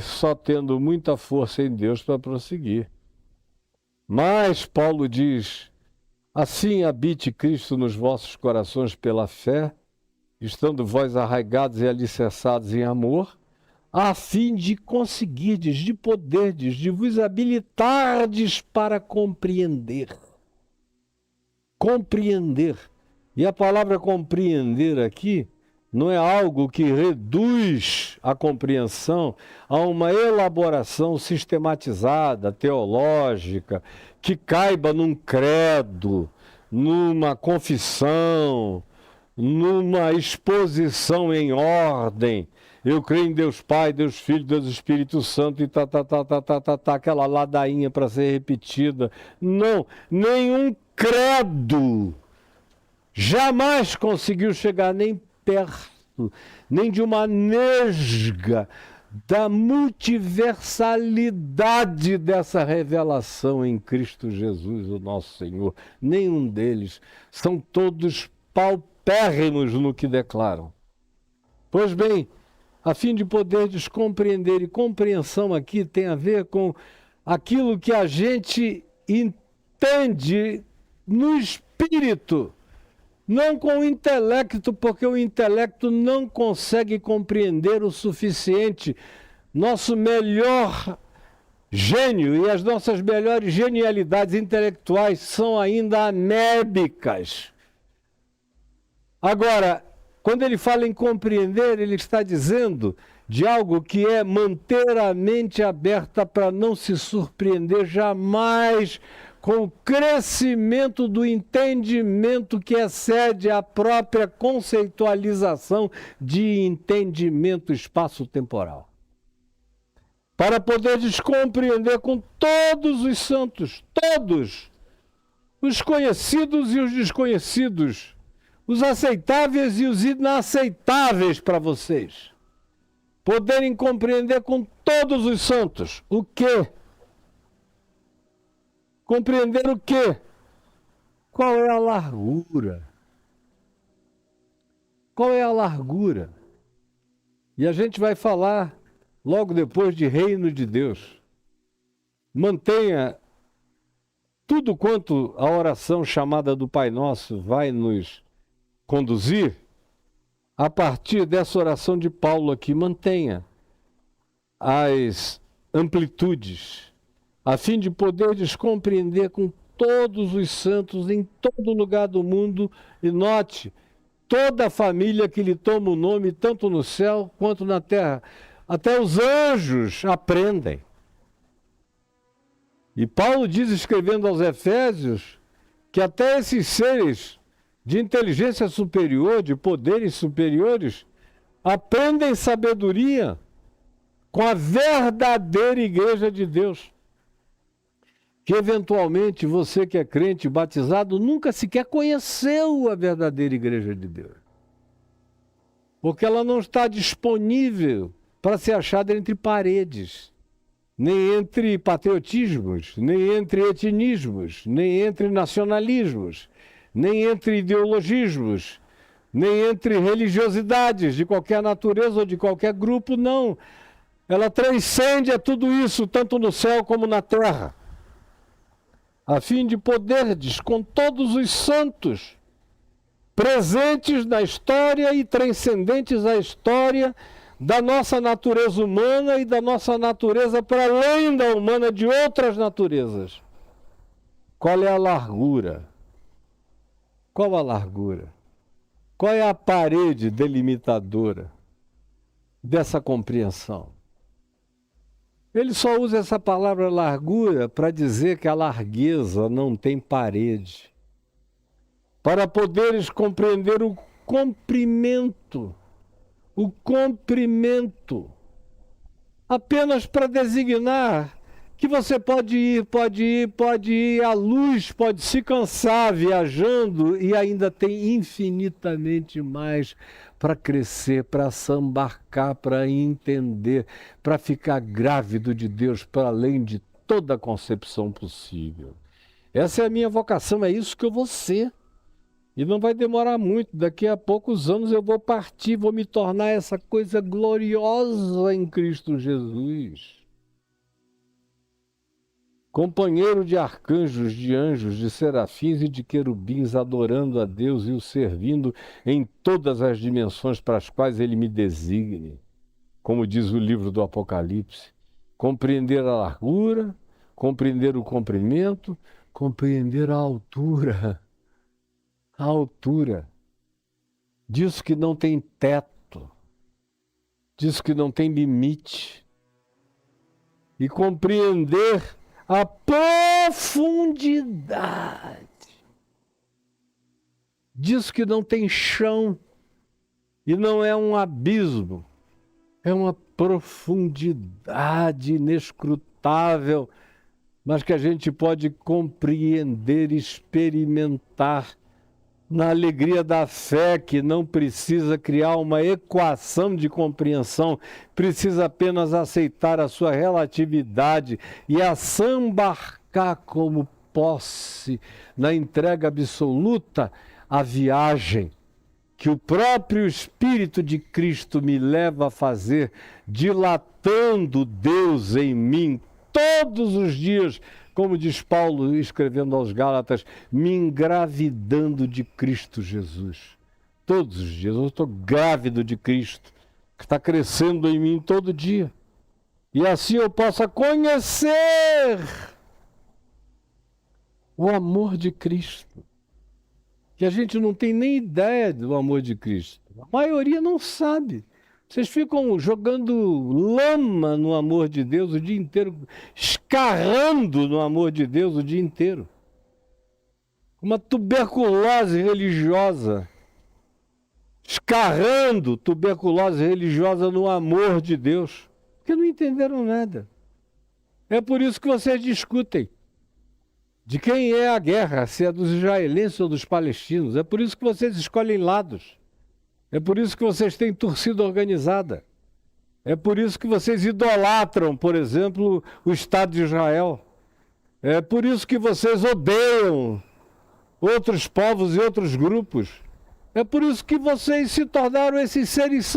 Só tendo muita força em Deus para prosseguir. Mas Paulo diz: assim habite Cristo nos vossos corações pela fé, estando vós arraigados e alicerçados em amor, a fim de conseguirdes, de poderdes, de vos habilitardes para compreender. Compreender. E a palavra compreender aqui não é algo que reduz a compreensão a uma elaboração sistematizada, teológica, que caiba num credo, numa confissão, numa exposição em ordem. Eu creio em Deus Pai, Deus Filho, Deus Espírito Santo e aquela ladainha para ser repetida. Não, nenhum credo jamais conseguiu chegar nem perto, nem de uma nesga da multiversalidade dessa revelação em Cristo Jesus, o nosso Senhor. Nenhum deles. São todos paupérrimos no que declaram. Pois bem, a fim de poderdes compreender, e compreensão aqui tem a ver com aquilo que a gente entende no espírito, não com o intelecto, porque o intelecto não consegue compreender o suficiente. Nosso melhor gênio e as nossas melhores genialidades intelectuais são ainda amébicas. Agora, quando ele fala em compreender, ele está dizendo de algo que é manter a mente aberta para não se surpreender jamais com o crescimento do entendimento que excede a própria conceitualização de entendimento espaço-temporal. Para poderes compreender com todos os santos, todos, os conhecidos e os desconhecidos, os aceitáveis e os inaceitáveis para vocês. Poderem compreender com todos os santos. O quê? Compreender o quê? Qual é a largura? Qual é a largura? E a gente vai falar logo depois de reino de Deus. Mantenha tudo quanto a oração chamada do Pai Nosso vai nos conduzir a partir dessa oração de Paulo aqui. Mantenha as amplitudes, a fim de poderes compreender com todos os santos em todo lugar do mundo. E note, toda a família que lhe toma o nome, tanto no céu quanto na terra, até os anjos aprendem. E Paulo diz, escrevendo aos Efésios, que até esses seres de inteligência superior, de poderes superiores, aprendem sabedoria com a verdadeira igreja de Deus. Que eventualmente você que é crente batizado nunca sequer conheceu a verdadeira igreja de Deus. Porque ela não está disponível para ser achada entre paredes, nem entre patriotismos, nem entre etnismos, nem entre nacionalismos, nem entre ideologismos, nem entre religiosidades de qualquer natureza ou de qualquer grupo, não. Ela transcende a tudo isso, tanto no céu como na terra, a fim de poderdes, com todos os santos, presentes na história e transcendentes à história, da nossa natureza humana e da nossa natureza para além da humana, de outras naturezas. Qual é a largura? Qual a largura? Qual é a parede delimitadora dessa compreensão? Ele só usa essa palavra largura para dizer que a largueza não tem parede. Para poderes compreender o comprimento, apenas para designar que você pode ir, a luz pode se cansar viajando e ainda tem infinitamente mais para crescer, para sambarcar, para entender, para ficar grávido de Deus para além de toda a concepção possível. Essa é a minha vocação, é isso que eu vou ser. E não vai demorar muito, daqui a poucos anos eu vou partir, vou me tornar essa coisa gloriosa em Cristo Jesus. Companheiro de arcanjos, de anjos, de serafins e de querubins, adorando a Deus e o servindo em todas as dimensões para as quais Ele me designe. Como diz o livro do Apocalipse, compreender a largura, compreender o comprimento, compreender a altura. A altura. Diz que não tem teto, diz que não tem limite. E compreender a profundidade. Diz que não tem chão e não é um abismo, é uma profundidade inescrutável, mas que a gente pode compreender, experimentar na alegria da fé, que não precisa criar uma equação de compreensão, precisa apenas aceitar a sua relatividade e assambarcar como posse, na entrega absoluta, a viagem que o próprio Espírito de Cristo me leva a fazer, dilatando Deus em mim todos os dias, como diz Paulo escrevendo aos Gálatas, me engravidando de Cristo Jesus. Todos os dias eu estou grávido de Cristo, que está crescendo em mim todo dia. E assim eu possa conhecer o amor de Cristo. Que a gente não tem nem ideia do amor de Cristo. A maioria não sabe. Vocês ficam jogando lama no amor de Deus o dia inteiro, escarrando no amor de Deus o dia inteiro. Uma tuberculose religiosa, escarrando tuberculose religiosa no amor de Deus, porque não entenderam nada. É por isso que vocês discutem de quem é a guerra, se é dos israelenses ou dos palestinos. É por isso que vocês escolhem lados. É por isso que vocês têm torcida organizada. É por isso que vocês idolatram, por exemplo, o Estado de Israel. É por isso que vocês odeiam outros povos e outros grupos. É por isso que vocês se tornaram esses seres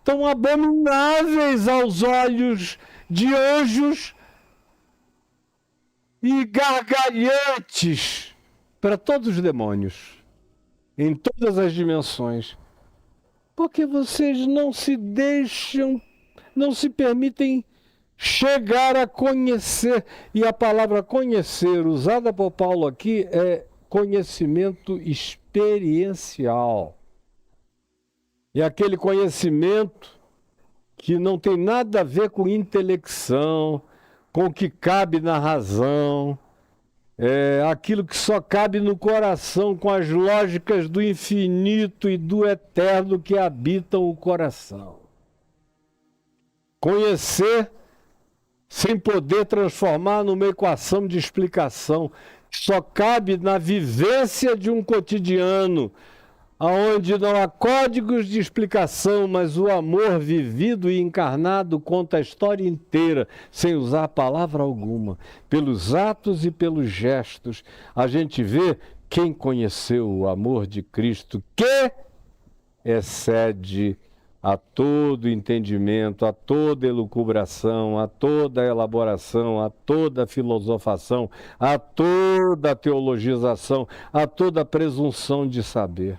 tão abomináveis aos olhos de anjos e gargalhantes para todos os demônios, em todas as dimensões. Porque vocês não se deixam, não se permitem chegar a conhecer. E a palavra conhecer, usada por Paulo aqui, é conhecimento experiencial. É aquele conhecimento que não tem nada a ver com intelecção, com o que cabe na razão, aquilo que só cabe no coração, com as lógicas do infinito e do eterno que habitam o coração. Conhecer sem poder transformar numa equação de explicação, que só cabe na vivência de um cotidiano, onde não há códigos de explicação, mas o amor vivido e encarnado conta a história inteira, sem usar palavra alguma. Pelos atos e pelos gestos, a gente vê quem conheceu o amor de Cristo, que excede a todo entendimento, a toda elucubração, a toda elaboração, a toda filosofação, a toda teologização, a toda presunção de saber.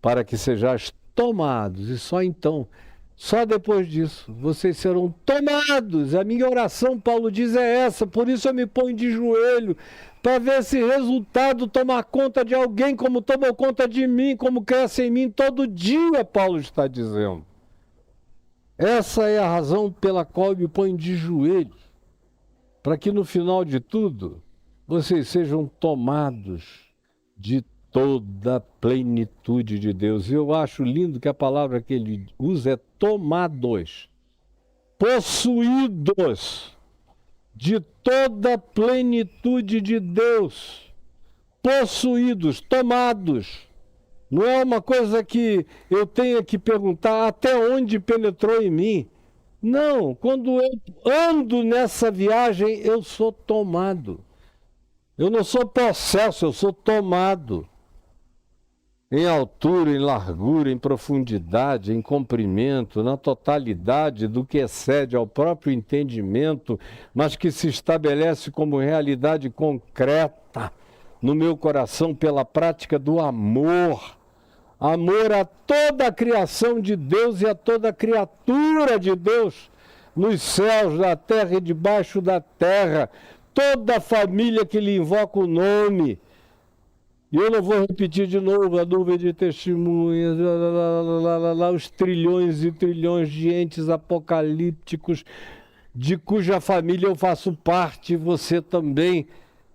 Para que sejais tomados, e só então, só depois disso, vocês serão tomados. A minha oração, Paulo diz, é essa, por isso eu me ponho de joelho, para ver esse resultado tomar conta de alguém, como tomou conta de mim, como cresce em mim todo dia, Paulo está dizendo. Essa é a razão pela qual eu me ponho de joelho, para que no final de tudo, vocês sejam tomados de toda a plenitude de Deus. E eu acho lindo que a palavra que ele usa é tomados, possuídos de toda a plenitude de Deus, possuídos, tomados. Não é uma coisa que eu tenha que perguntar até onde penetrou em mim. Não, quando eu ando nessa viagem, eu sou tomado. Eu não sou possesso, eu sou tomado. Em altura, em largura, em profundidade, em comprimento, na totalidade do que excede ao próprio entendimento, mas que se estabelece como realidade concreta no meu coração pela prática do amor. Amor a toda a criação de Deus e a toda criatura de Deus, nos céus, na terra e debaixo da terra, toda a família que lhe invoca o nome. E eu não vou repetir de novo a nuvem de testemunhas, os trilhões e trilhões de entes apocalípticos, de cuja família eu faço parte, você também,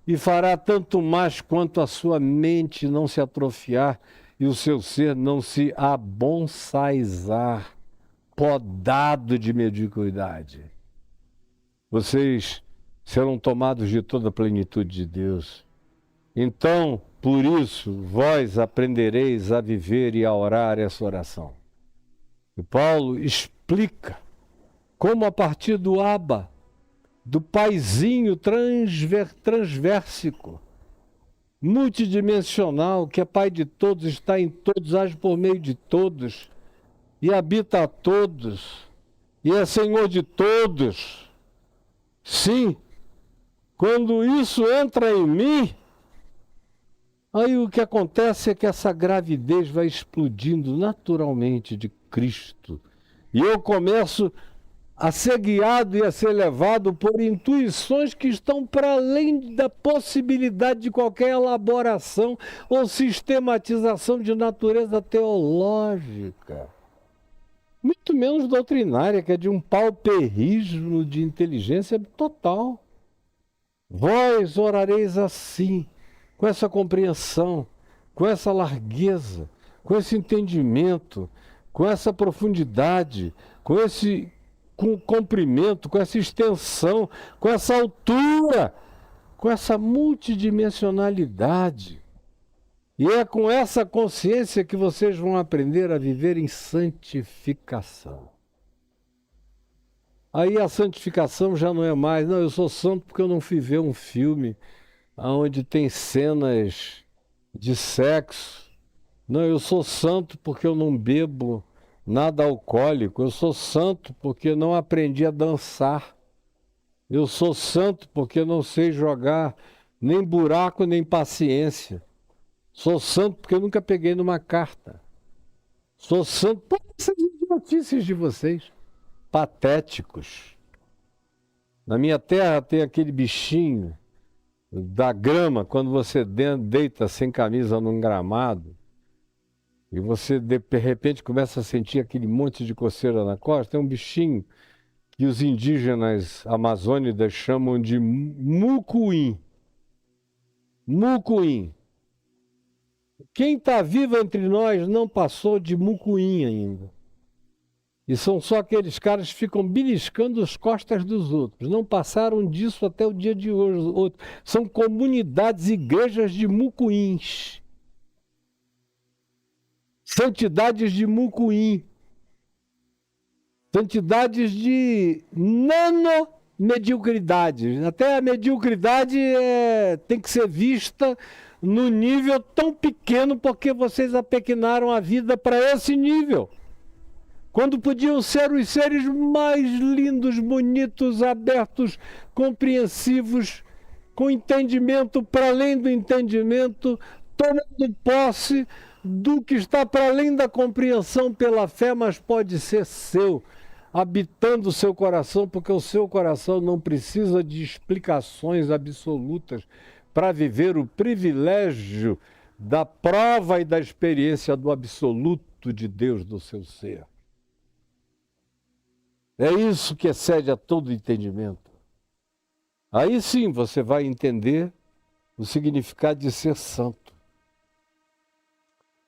e fará tanto mais quanto a sua mente não se atrofiar e o seu ser não se abonsaizar, podado de mediocridade. Vocês serão tomados de toda a plenitude de Deus. Então, por isso, vós aprendereis a viver e a orar essa oração. E Paulo explica como a partir do Abba, do paizinho transversico, multidimensional, que é Pai de todos, está em todos, age por meio de todos, e habita a todos, e é Senhor de todos. Sim, quando isso entra em mim, aí o que acontece é que essa gravidez vai explodindo naturalmente de Cristo. E eu começo a ser guiado e a ser levado por intuições que estão para além da possibilidade de qualquer elaboração ou sistematização de natureza teológica. Muito menos doutrinária, que é de um pauperismo de inteligência total. Vós orareis assim, com essa compreensão, com essa largueza, com esse entendimento, com essa profundidade, com esse comprimento, com essa extensão, com essa altura, com essa multidimensionalidade. E é com essa consciência que vocês vão aprender a viver em santificação. Aí a santificação já não é mais, não, eu sou santo porque eu não fui ver um filme onde tem cenas de sexo. Não, eu sou santo porque eu não bebo nada alcoólico. Eu sou santo porque não aprendi a dançar. Eu sou santo porque não sei jogar nem buraco nem paciência. Sou santo porque eu nunca peguei numa carta. Sou santo por essas idiotices de vocês, patéticos. Na minha terra tem aquele bichinho da grama, quando você deita sem camisa num gramado, e você de repente começa a sentir aquele monte de coceira na costa, tem um bichinho que os indígenas amazônicos chamam de mucuim. Mucuim. Quem está vivo entre nós não passou de mucuim ainda. E são só aqueles caras que ficam beliscando as costas dos outros. Não passaram disso até o dia de hoje. São comunidades, igrejas de mucuins. Santidades de mucuim. Santidades de nanomediocridade. Até a mediocridade tem que ser vista no nível tão pequeno porque vocês apequenaram a vida para esse nível. Quando podiam ser os seres mais lindos, bonitos, abertos, compreensivos, com entendimento para além do entendimento, tomando posse do que está para além da compreensão pela fé, mas pode ser seu, habitando o seu coração, porque o seu coração não precisa de explicações absolutas para viver o privilégio da prova e da experiência do absoluto de Deus no seu ser. É isso que excede a todo entendimento. Aí sim você vai entender o significado de ser santo.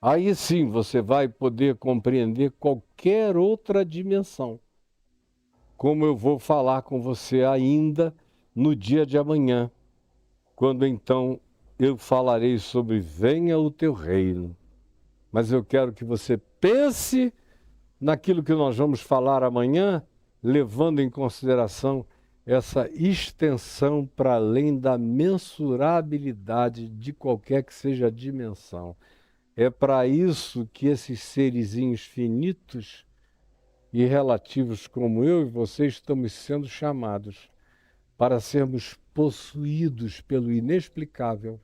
Aí sim você vai poder compreender qualquer outra dimensão. Como eu vou falar com você ainda no dia de amanhã, quando então eu falarei sobre venha o teu reino. Mas eu quero que você pense naquilo que nós vamos falar amanhã, levando em consideração essa extensão para além da mensurabilidade de qualquer que seja a dimensão. É para isso que esses serezinhos finitos e relativos como eu e você estamos sendo chamados para sermos possuídos pelo inexplicável,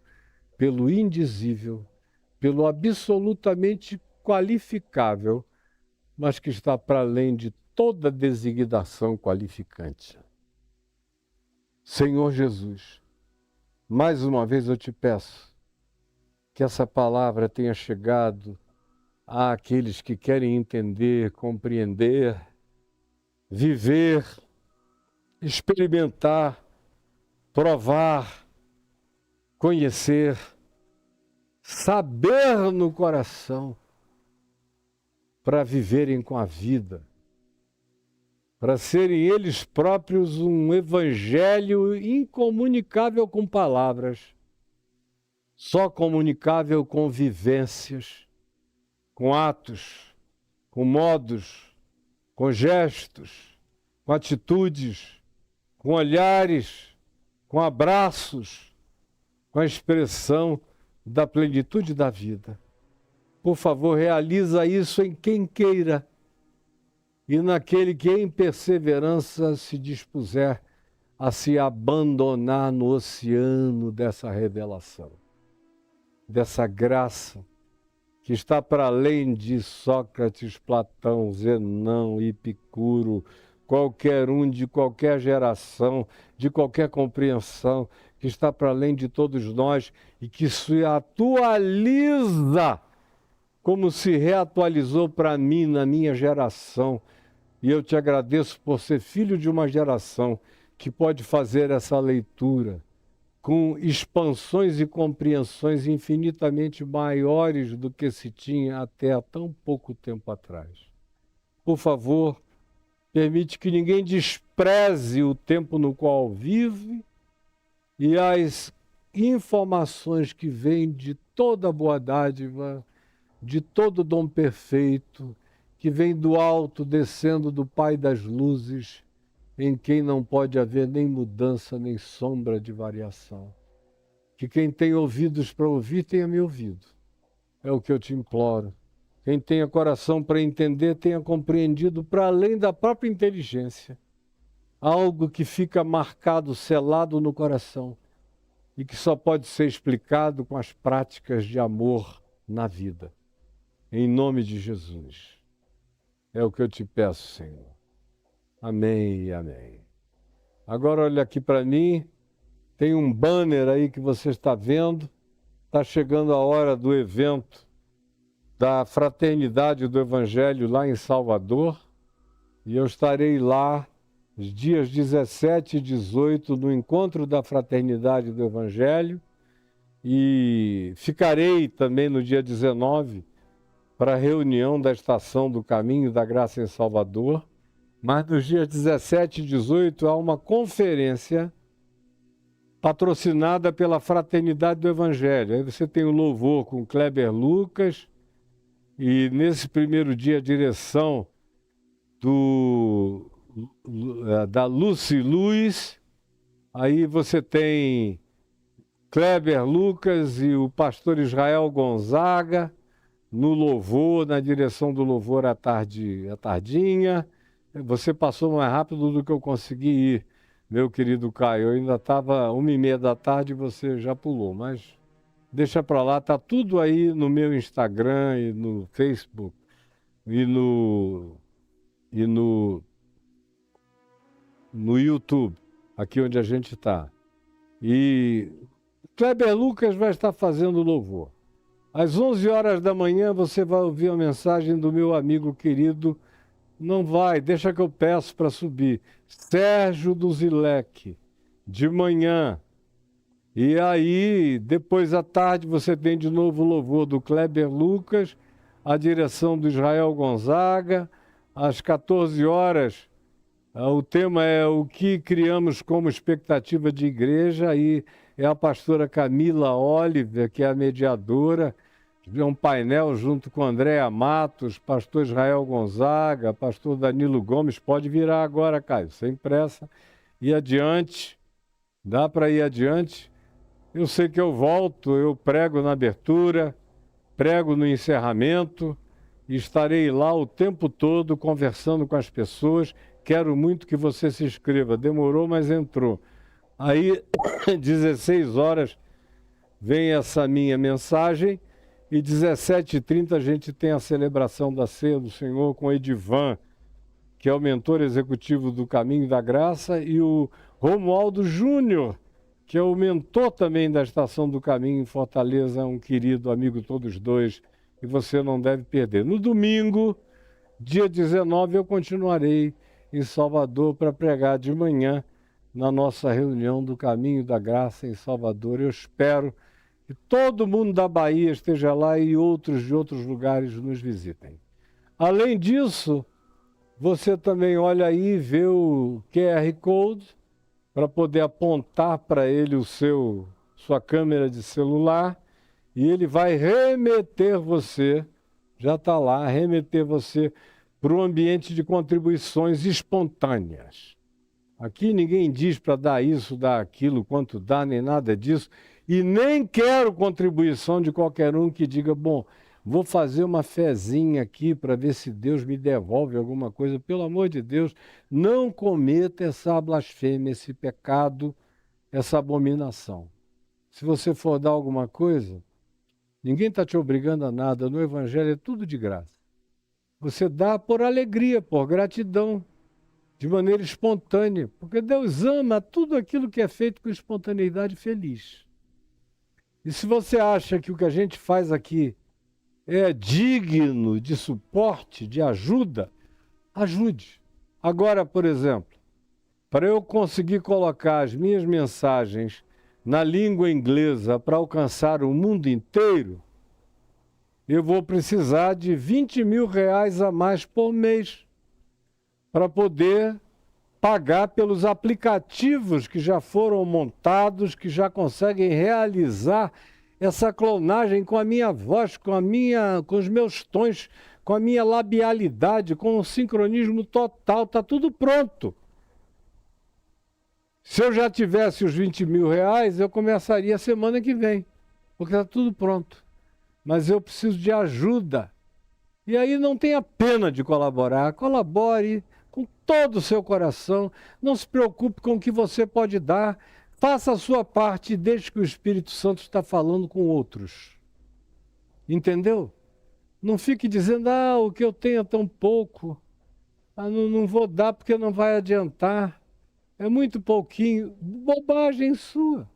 pelo indizível, pelo absolutamente qualificável, mas que está para além de toda designação qualificante. Senhor Jesus, mais uma vez eu te peço que essa palavra tenha chegado àqueles que querem entender, compreender, viver, experimentar, provar, conhecer, saber no coração, para viverem com a vida, para serem eles próprios um evangelho incomunicável com palavras, só comunicável com vivências, com atos, com modos, com gestos, com atitudes, com olhares, com abraços, com a expressão da plenitude da vida. Por favor, realiza isso em quem queira e naquele que em perseverança se dispuser a se abandonar no oceano dessa revelação, dessa graça que está para além de Sócrates, Platão, Zenão, Epicuro, qualquer um de qualquer geração, de qualquer compreensão, que está para além de todos nós e que se atualiza como se reatualizou para mim na minha geração. E eu te agradeço por ser filho de uma geração que pode fazer essa leitura com expansões e compreensões infinitamente maiores do que se tinha até há tão pouco tempo atrás. Por favor, permite que ninguém despreze o tempo no qual vive e as informações que vêm de toda boa dádiva, de todo dom perfeito, que vem do alto, descendo do Pai das luzes, em quem não pode haver nem mudança, nem sombra de variação. Que quem tem ouvidos para ouvir, tenha me ouvido. É o que eu te imploro. Quem tenha coração para entender, tenha compreendido para além da própria inteligência. Algo que fica marcado, selado no coração e que só pode ser explicado com as práticas de amor na vida. Em nome de Jesus. É o que eu te peço, Senhor. Amém e amém. Agora olha aqui para mim, tem um banner aí que você está vendo, está chegando a hora do evento da Fraternidade do Evangelho lá em Salvador, e eu estarei lá os dias 17 e 18 no encontro da Fraternidade do Evangelho, e ficarei também no dia 19 para a reunião da Estação do Caminho da Graça em Salvador. Mas nos dias 17 e 18 há uma conferência patrocinada pela Fraternidade do Evangelho. Aí você tem o louvor com Kleber Lucas e nesse primeiro dia a direção da Lucy Luiz. Aí você tem Kleber Lucas e o pastor Israel Gonzaga no louvor, na direção do louvor à tardinha. Você passou mais rápido do que eu consegui ir, meu querido Caio. Eu ainda estava 1h30 da tarde e você já pulou, mas deixa para lá. Está tudo aí no meu Instagram e no Facebook e no YouTube, aqui onde a gente está. E Kleber Lucas vai estar fazendo louvor. Às 11 horas da manhã você vai ouvir a mensagem do meu amigo querido. Não vai, deixa que eu peço para subir. Sérgio do Zilek, de manhã. E aí, depois à tarde, você tem de novo o louvor do Kleber Lucas, a direção do Israel Gonzaga. Às 14 horas, o tema é o que criamos como expectativa de igreja. Aí é a pastora Camila Oliver, que é a mediadora. É um painel junto com Andréa Matos, pastor Israel Gonzaga, pastor Danilo Gomes. Pode virar agora, Caio, sem pressa. ir adiante, dá para ir adiante. Eu sei que eu volto, eu prego na abertura, prego no encerramento, e estarei lá o tempo todo conversando com as pessoas. Quero muito que você se inscreva. Demorou, mas entrou. Aí, 16 horas, vem essa minha mensagem e 17h30 a gente tem a celebração da Ceia do Senhor com Edivan, que é o mentor executivo do Caminho da Graça, e o Romualdo Júnior, que é o mentor também da Estação do Caminho em Fortaleza, um querido amigo todos dois, e você não deve perder. No domingo, dia 19, eu continuarei em Salvador para pregar de manhã na nossa reunião do Caminho da Graça em Salvador. Eu espero que todo mundo da Bahia esteja lá e outros de outros lugares nos visitem. Além disso, você também olha aí e vê o QR Code para poder apontar para ele sua câmera de celular e ele vai remeter você, já está lá, remeter você para o ambiente de contribuições espontâneas. Aqui ninguém diz para dar isso, dar aquilo, quanto dá, nem nada disso. E nem quero contribuição de qualquer um que diga, bom, vou fazer uma fezinha aqui para ver se Deus me devolve alguma coisa. Pelo amor de Deus, não cometa essa blasfêmia, esse pecado, essa abominação. Se você for dar alguma coisa, ninguém está te obrigando a nada. No Evangelho é tudo de graça. Você dá por alegria, por gratidão, de maneira espontânea, porque Deus ama tudo aquilo que é feito com espontaneidade feliz. E se você acha que o que a gente faz aqui é digno de suporte, de ajuda, ajude. Agora, por exemplo, para eu conseguir colocar as minhas mensagens na língua inglesa para alcançar o mundo inteiro, eu vou precisar de R$20 mil a mais por mês para poder pagar pelos aplicativos que já foram montados, que já conseguem realizar essa clonagem com a minha voz, com os meus tons, com a minha labialidade, com o sincronismo total, está tudo pronto. Se eu já tivesse os R$20 mil, eu começaria semana que vem, porque está tudo pronto. Mas eu preciso de ajuda. E aí não tenha pena de colaborar, colabore com todo o seu coração, não se preocupe com o que você pode dar, faça a sua parte e deixe que o Espírito Santo está falando com outros. Entendeu? Não fique dizendo, o que eu tenho é tão pouco, não vou dar porque não vai adiantar, é muito pouquinho, bobagem sua.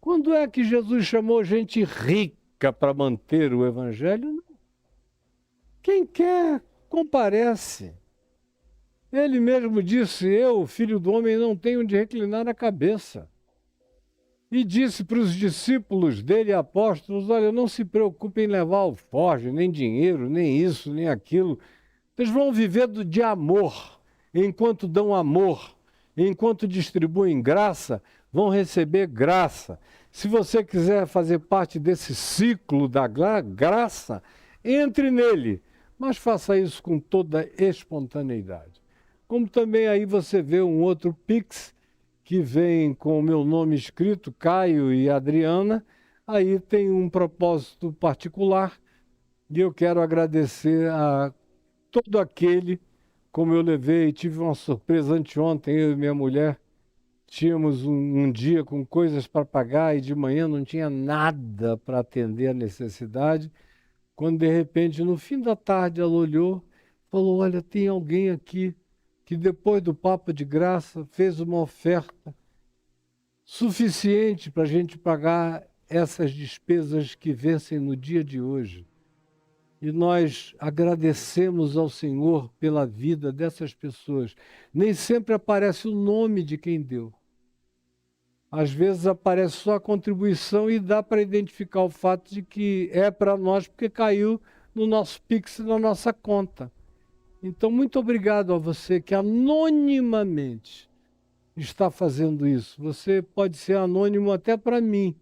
Quando é que Jesus chamou gente rica para manter o Evangelho? Quem quer, comparece. Ele mesmo disse, eu, filho do homem, não tenho onde reclinar a cabeça. E disse para os discípulos dele, apóstolos, olha, não se preocupem em levar alforje, nem dinheiro, nem isso, nem aquilo. Eles vão viver de amor. Enquanto dão amor, enquanto distribuem graça, vão receber graça. Se você quiser fazer parte desse ciclo da graça, entre nele, mas faça isso com toda espontaneidade. Como também aí você vê um outro Pix, que vem com o meu nome escrito, Caio e Adriana, aí tem um propósito particular, e eu quero agradecer a todo aquele, como eu levei, tive uma surpresa anteontem, eu e minha mulher, tínhamos um dia com coisas para pagar e de manhã não tinha nada para atender a necessidade, quando de repente, no fim da tarde, ela olhou e falou, olha, tem alguém aqui que depois do Papo de Graça fez uma oferta suficiente para a gente pagar essas despesas que vencem no dia de hoje. E nós agradecemos ao Senhor pela vida dessas pessoas. Nem sempre aparece o nome de quem deu. Às vezes aparece só a contribuição e dá para identificar o fato de que é para nós porque caiu no nosso Pix, na nossa conta. Então, muito obrigado a você que anonimamente está fazendo isso. Você pode ser anônimo até para mim,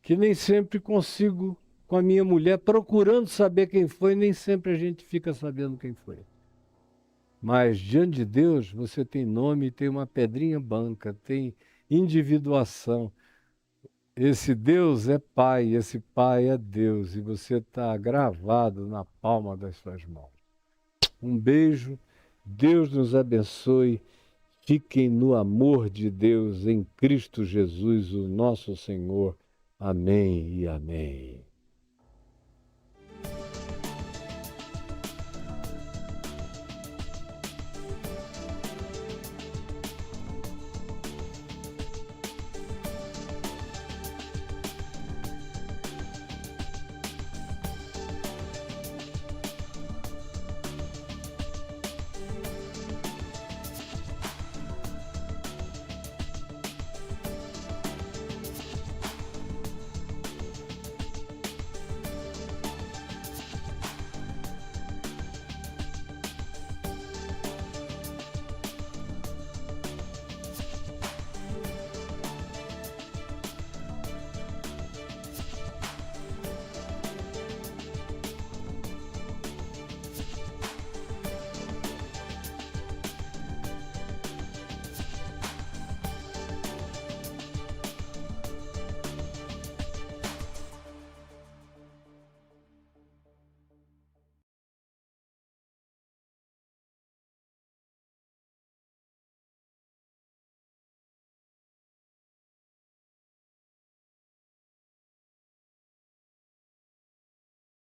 que nem sempre consigo, com a minha mulher, procurando saber quem foi, nem sempre a gente fica sabendo quem foi. Mas diante de Deus você tem nome, tem uma pedrinha branca, tem individuação. Esse Deus é Pai, esse Pai é Deus, e você está gravado na palma das suas mãos. Um beijo, Deus nos abençoe, fiquem no amor de Deus em Cristo Jesus, o nosso Senhor. Amém e amém.